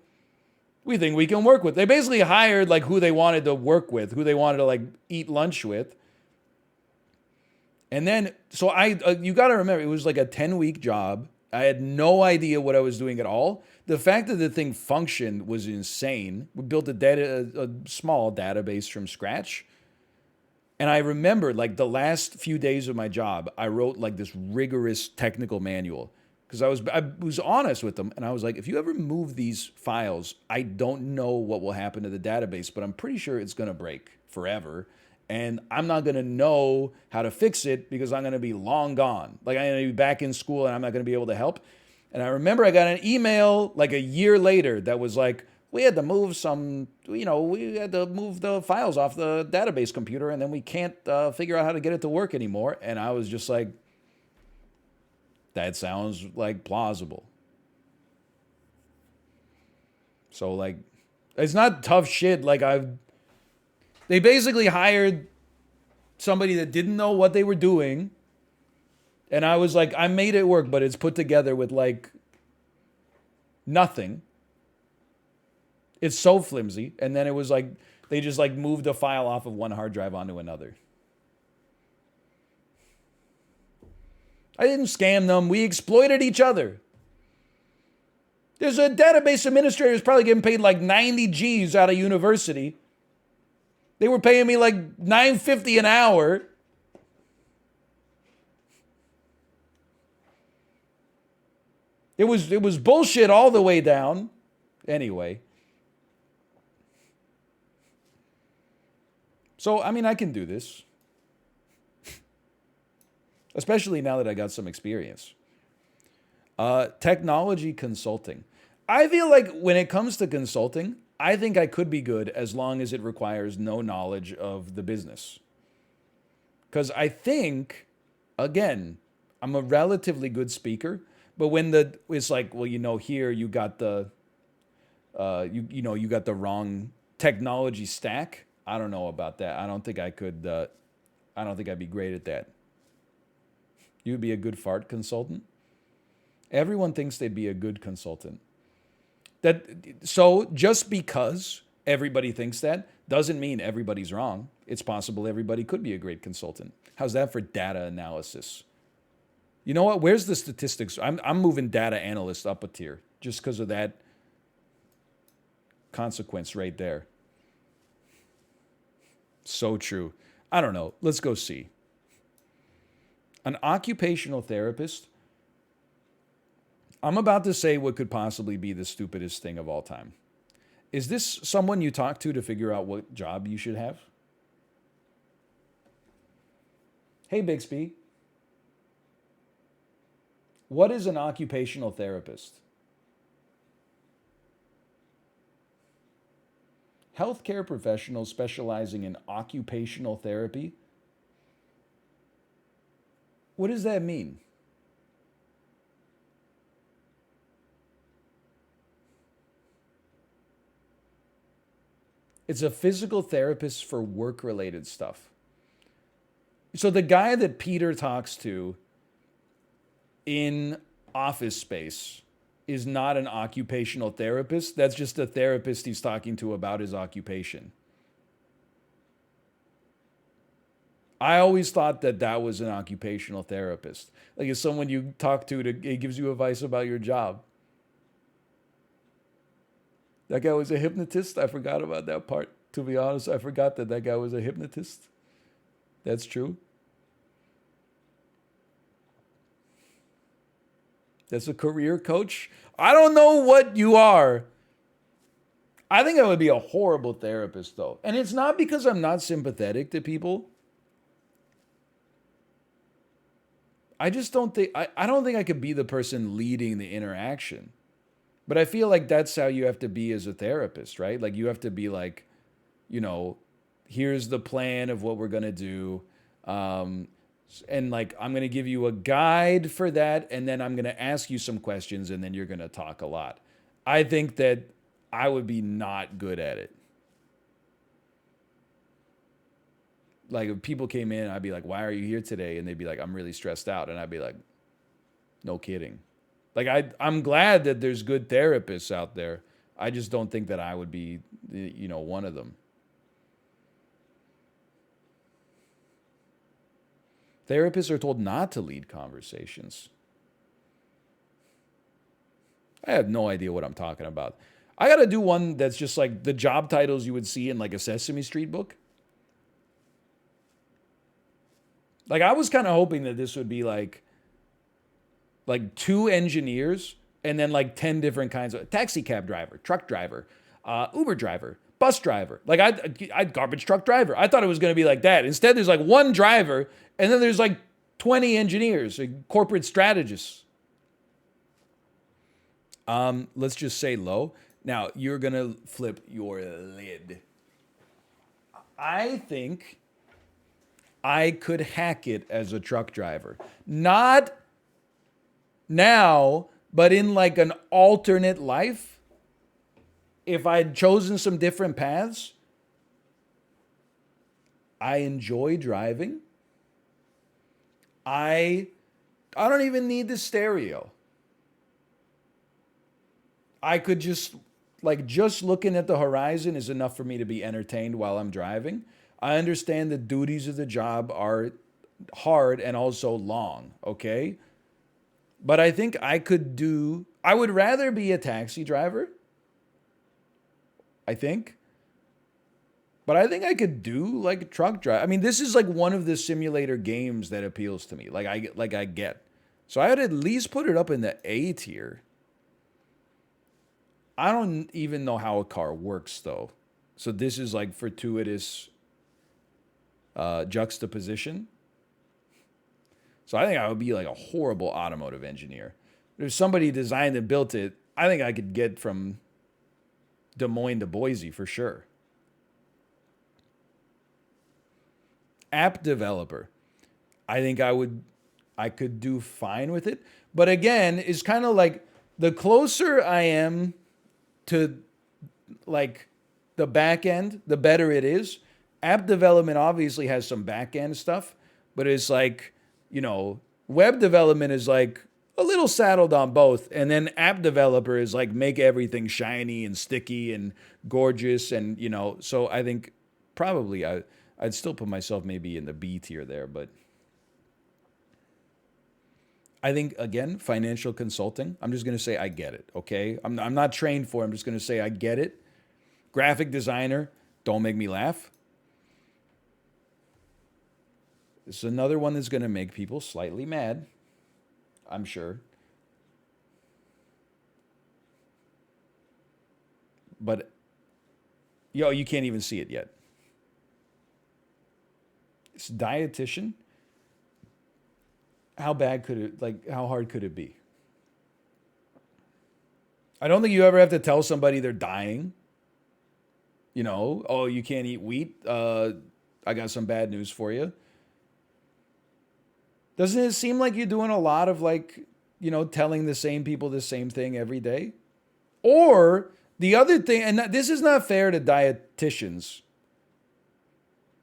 We think we can work with. They basically hired like who they wanted to work with, who they wanted to like eat lunch with. And then, so you got to remember, it was like a 10-week job. I had no idea what I was doing at all. The fact that the thing functioned was insane. We built a small database from scratch. And I remember like the last few days of my job, I wrote like this rigorous technical manual because I was honest with them. And I was like, if you ever move these files, I don't know what will happen to the database, but I'm pretty sure it's going to break forever. And I'm not going to know how to fix it because I'm going to be long gone. Like I'm going to be back in school and I'm not going to be able to help. And I remember I got an email like a year later that was like, we had to move we had to move the files off the database computer and then we can't figure out how to get it to work anymore. And I was just like, that sounds like plausible. So like, it's not tough shit. Like they basically hired somebody that didn't know what they were doing. And I was like, I made it work, but it's put together with like nothing. It's so flimsy. And then it was like, they just like moved a file off of one hard drive onto another. I didn't scam them. We exploited each other. There's a database administrator who's probably getting paid like 90 G's out of university. They were paying me like $9.50 an hour. It was bullshit all the way down. Anyway. So, I mean, I can do this. Especially now that I got some experience. Technology consulting. I feel like when it comes to consulting, I think I could be good as long as it requires no knowledge of the business. Because I think, again, I'm a relatively good speaker, but when it's like, well, here you got the, you got the wrong technology stack. I don't know about that. I don't think I could. I don't think I'd be great at that. You'd be a good fart consultant. Everyone thinks they'd be a good consultant. So just because everybody thinks that doesn't mean everybody's wrong. It's possible everybody could be a great consultant. How's that for data analysis? You know what? Where's the statistics? I'm moving data analyst up a tier just because of that consequence right there. So true. I don't know. Let's go see. An occupational therapist. I'm about to say what could possibly be the stupidest thing of all time. Is this someone you talk to figure out what job you should have? Hey, Bixby. What is an occupational therapist? Healthcare professional specializing in occupational therapy. What does that mean? It's a physical therapist for work-related stuff. So the guy that Peter talks to in Office Space is not an occupational therapist. That's just a therapist he's talking to about his occupation. I always thought that was an occupational therapist. Like it's someone you talk to, it gives you advice about your job. That guy was a hypnotist. I forgot about that part. To be honest, I forgot that guy was a hypnotist. That's true. That's a career coach. I don't know what you are. I think I would be a horrible therapist, though. And it's not because I'm not sympathetic to people. I just don't think, I don't think I could be the person leading the interaction. But I feel like that's how you have to be as a therapist, right? Like you have to be like, here's the plan of what we're going to do. And like, I'm going to give you a guide for that. And then I'm going to ask you some questions and then you're going to talk a lot. I think that I would be not good at it. Like if people came in, I'd be like, why are you here today? And they'd be like, I'm really stressed out. And I'd be like, no kidding. Like I'm glad that there's good therapists out there. I just don't think that I would be, one of them. Therapists are told not to lead conversations. I have no idea what I'm talking about. I got to do one that's just like the job titles you would see in like a Sesame Street book. Like I was kind of hoping that this would be like 2 engineers and then like 10 different kinds of taxi cab driver, truck driver, Uber driver, bus driver. Like I'd garbage truck driver. I thought it was going to be like that. Instead, there's like one driver and then there's like 20 engineers, like corporate strategists. Let's just say low. Now you're going to flip your lid. I think I could hack it as a truck driver. Not now, but in like an alternate life, if I'd chosen some different paths, I enjoy driving. I don't even need the stereo. I could just looking at the horizon is enough for me to be entertained while I'm driving. I understand the duties of the job are hard and also long, okay? But I think I would rather be a taxi driver, I think. But I think I could do like a truck drive. I mean, this is like one of the simulator games that appeals to me. I get. So I would at least put it up in the A tier. I don't even know how a car works though. So this is like fortuitous juxtaposition. So I think I would be like a horrible automotive engineer. If somebody designed and built it, I think I could get from Des Moines to Boise for sure. App developer. I think I could do fine with it. But again, it's kind of like the closer I am to like the back end, the better it is. App development obviously has some back end stuff, but it's like, web development is like a little saddled on both. And then app developer is like make everything shiny and sticky and gorgeous. And, so I think probably I'd still put myself maybe in the B tier there, but I think again, financial consulting. I'm just going to say I get it. Okay, I'm not trained for it. I'm just going to say I get it. Graphic designer. Don't make me laugh. This is another one that's going to make people slightly mad. I'm sure. But you can't even see it yet. It's dietitian. How bad could it, like, how hard could it be? I don't think you ever have to tell somebody they're dying. Oh, you can't eat wheat. I got some bad news for you. Doesn't it seem like you're doing a lot of like, telling the same people the same thing every day? Or the other thing, and this is not fair to dietitians,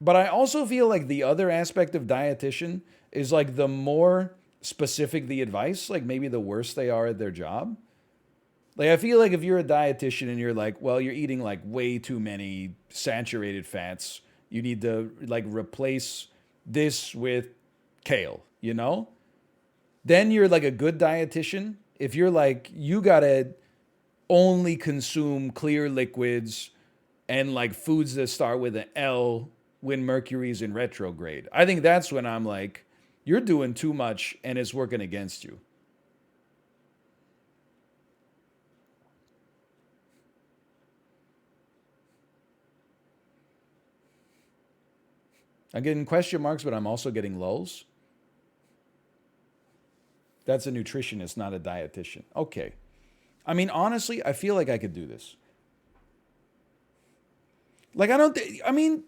but I also feel like the other aspect of dietitian is like the more specific the advice, like maybe the worse they are at their job. Like I feel like if you're a dietitian and you're like, well, you're eating like way too many saturated fats, you need to like replace this with kale, Then you're like a good dietitian. If you're like, you gotta only consume clear liquids and like foods that start with an L when Mercury's in retrograde. I think that's when I'm like, you're doing too much and it's working against you. I'm getting question marks, but I'm also getting lulls. That's a nutritionist, not a dietitian. Okay. I mean, honestly, I feel like I could do this. Like, I mean,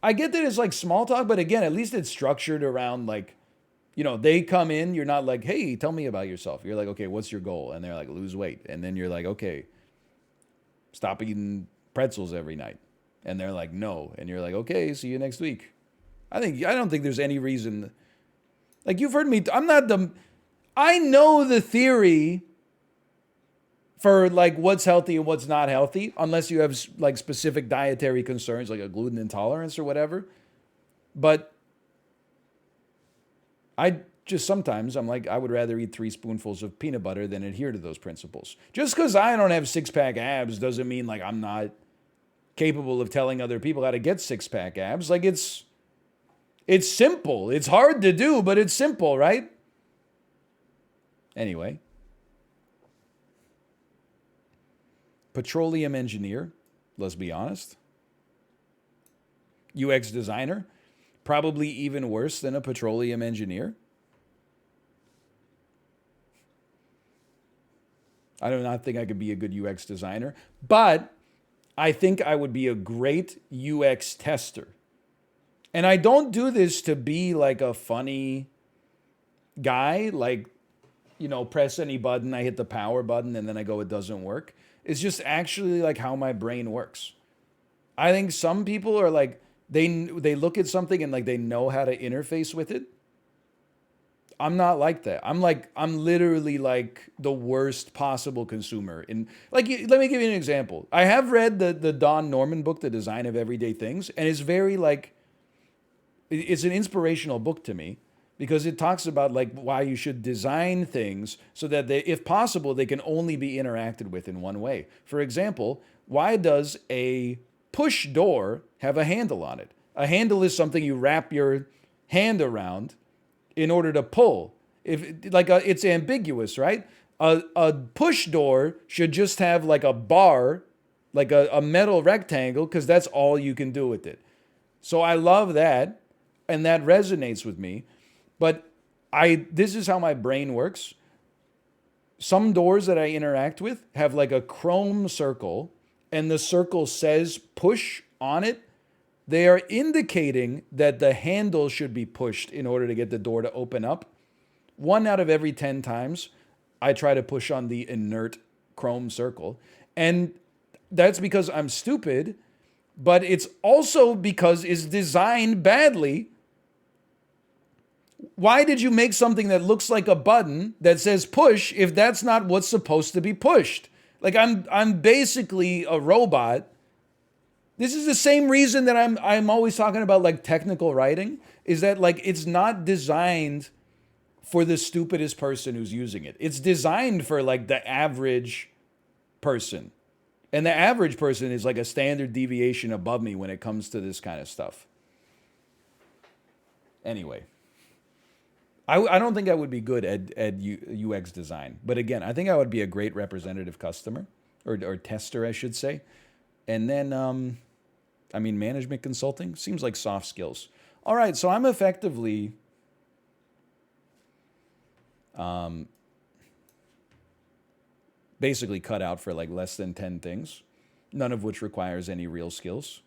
I get that it's like small talk, but again, at least it's structured around like, they come in, you're not like, hey, tell me about yourself. You're like, okay, what's your goal? And they're like, lose weight. And then you're like, okay, stop eating pretzels every night. And they're like, no. And you're like, okay, see you next week. I don't think there's any reason. Like you've heard me, I know the theory for like what's healthy and what's not healthy, unless you have like specific dietary concerns, like a gluten intolerance or whatever. But I just sometimes I'm like, I would rather eat 3 spoonfuls of peanut butter than adhere to those principles. Just because I don't have 6-pack abs doesn't mean like I'm not capable of telling other people how to get 6-pack abs. Like it's simple. It's hard to do, but it's simple, right? Anyway. Petroleum engineer, let's be honest. UX designer, probably even worse than a petroleum engineer. I do not think I could be a good UX designer, but I think I would be a great UX tester. And I don't do this to be like a funny guy, like, press any button, I hit the power button, and then I go, it doesn't work. It's just actually like how my brain works. I think some people are like, they look at something and like they know how to interface with it. I'm not like that. I'm literally like the worst possible consumer. In like, let me give you an example. I have read the Don Norman book, The Design of Everyday Things, and it's very like, it's an inspirational book to me. because it talks about like why you should design things so that they, if possible, they can only be interacted with in one way. For example, why does a push door have a handle on it? A handle is something you wrap your hand around in order to pull. If like it's ambiguous, right? A push door should just have like a bar, like a metal rectangle, because that's all you can do with it. So I love that, and that resonates with me. But this is how my brain works. Some doors that I interact with have like a chrome circle, and the circle says push on it. They are indicating that the handle should be pushed in order to get the door to open up. 1 out of every 10 times, I try to push on the inert chrome circle. And that's because I'm stupid, but it's also because it's designed badly. Why did you make something that looks like a button that says push if that's not what's supposed to be pushed? Like I'm basically a robot. This is the same reason that I'm always talking about like technical writing, is that like it's not designed for the stupidest person who's using it. It's designed for like the average person. And the average person is like a standard deviation above me when it comes to this kind of stuff. Anyway, I don't think I would be good at UX design. But again, I think I would be a great representative customer, or tester, I should say. And then, I mean, management consulting seems like soft skills. All right, so I'm effectively basically cut out for like less than 10 things, none of which requires any real skills.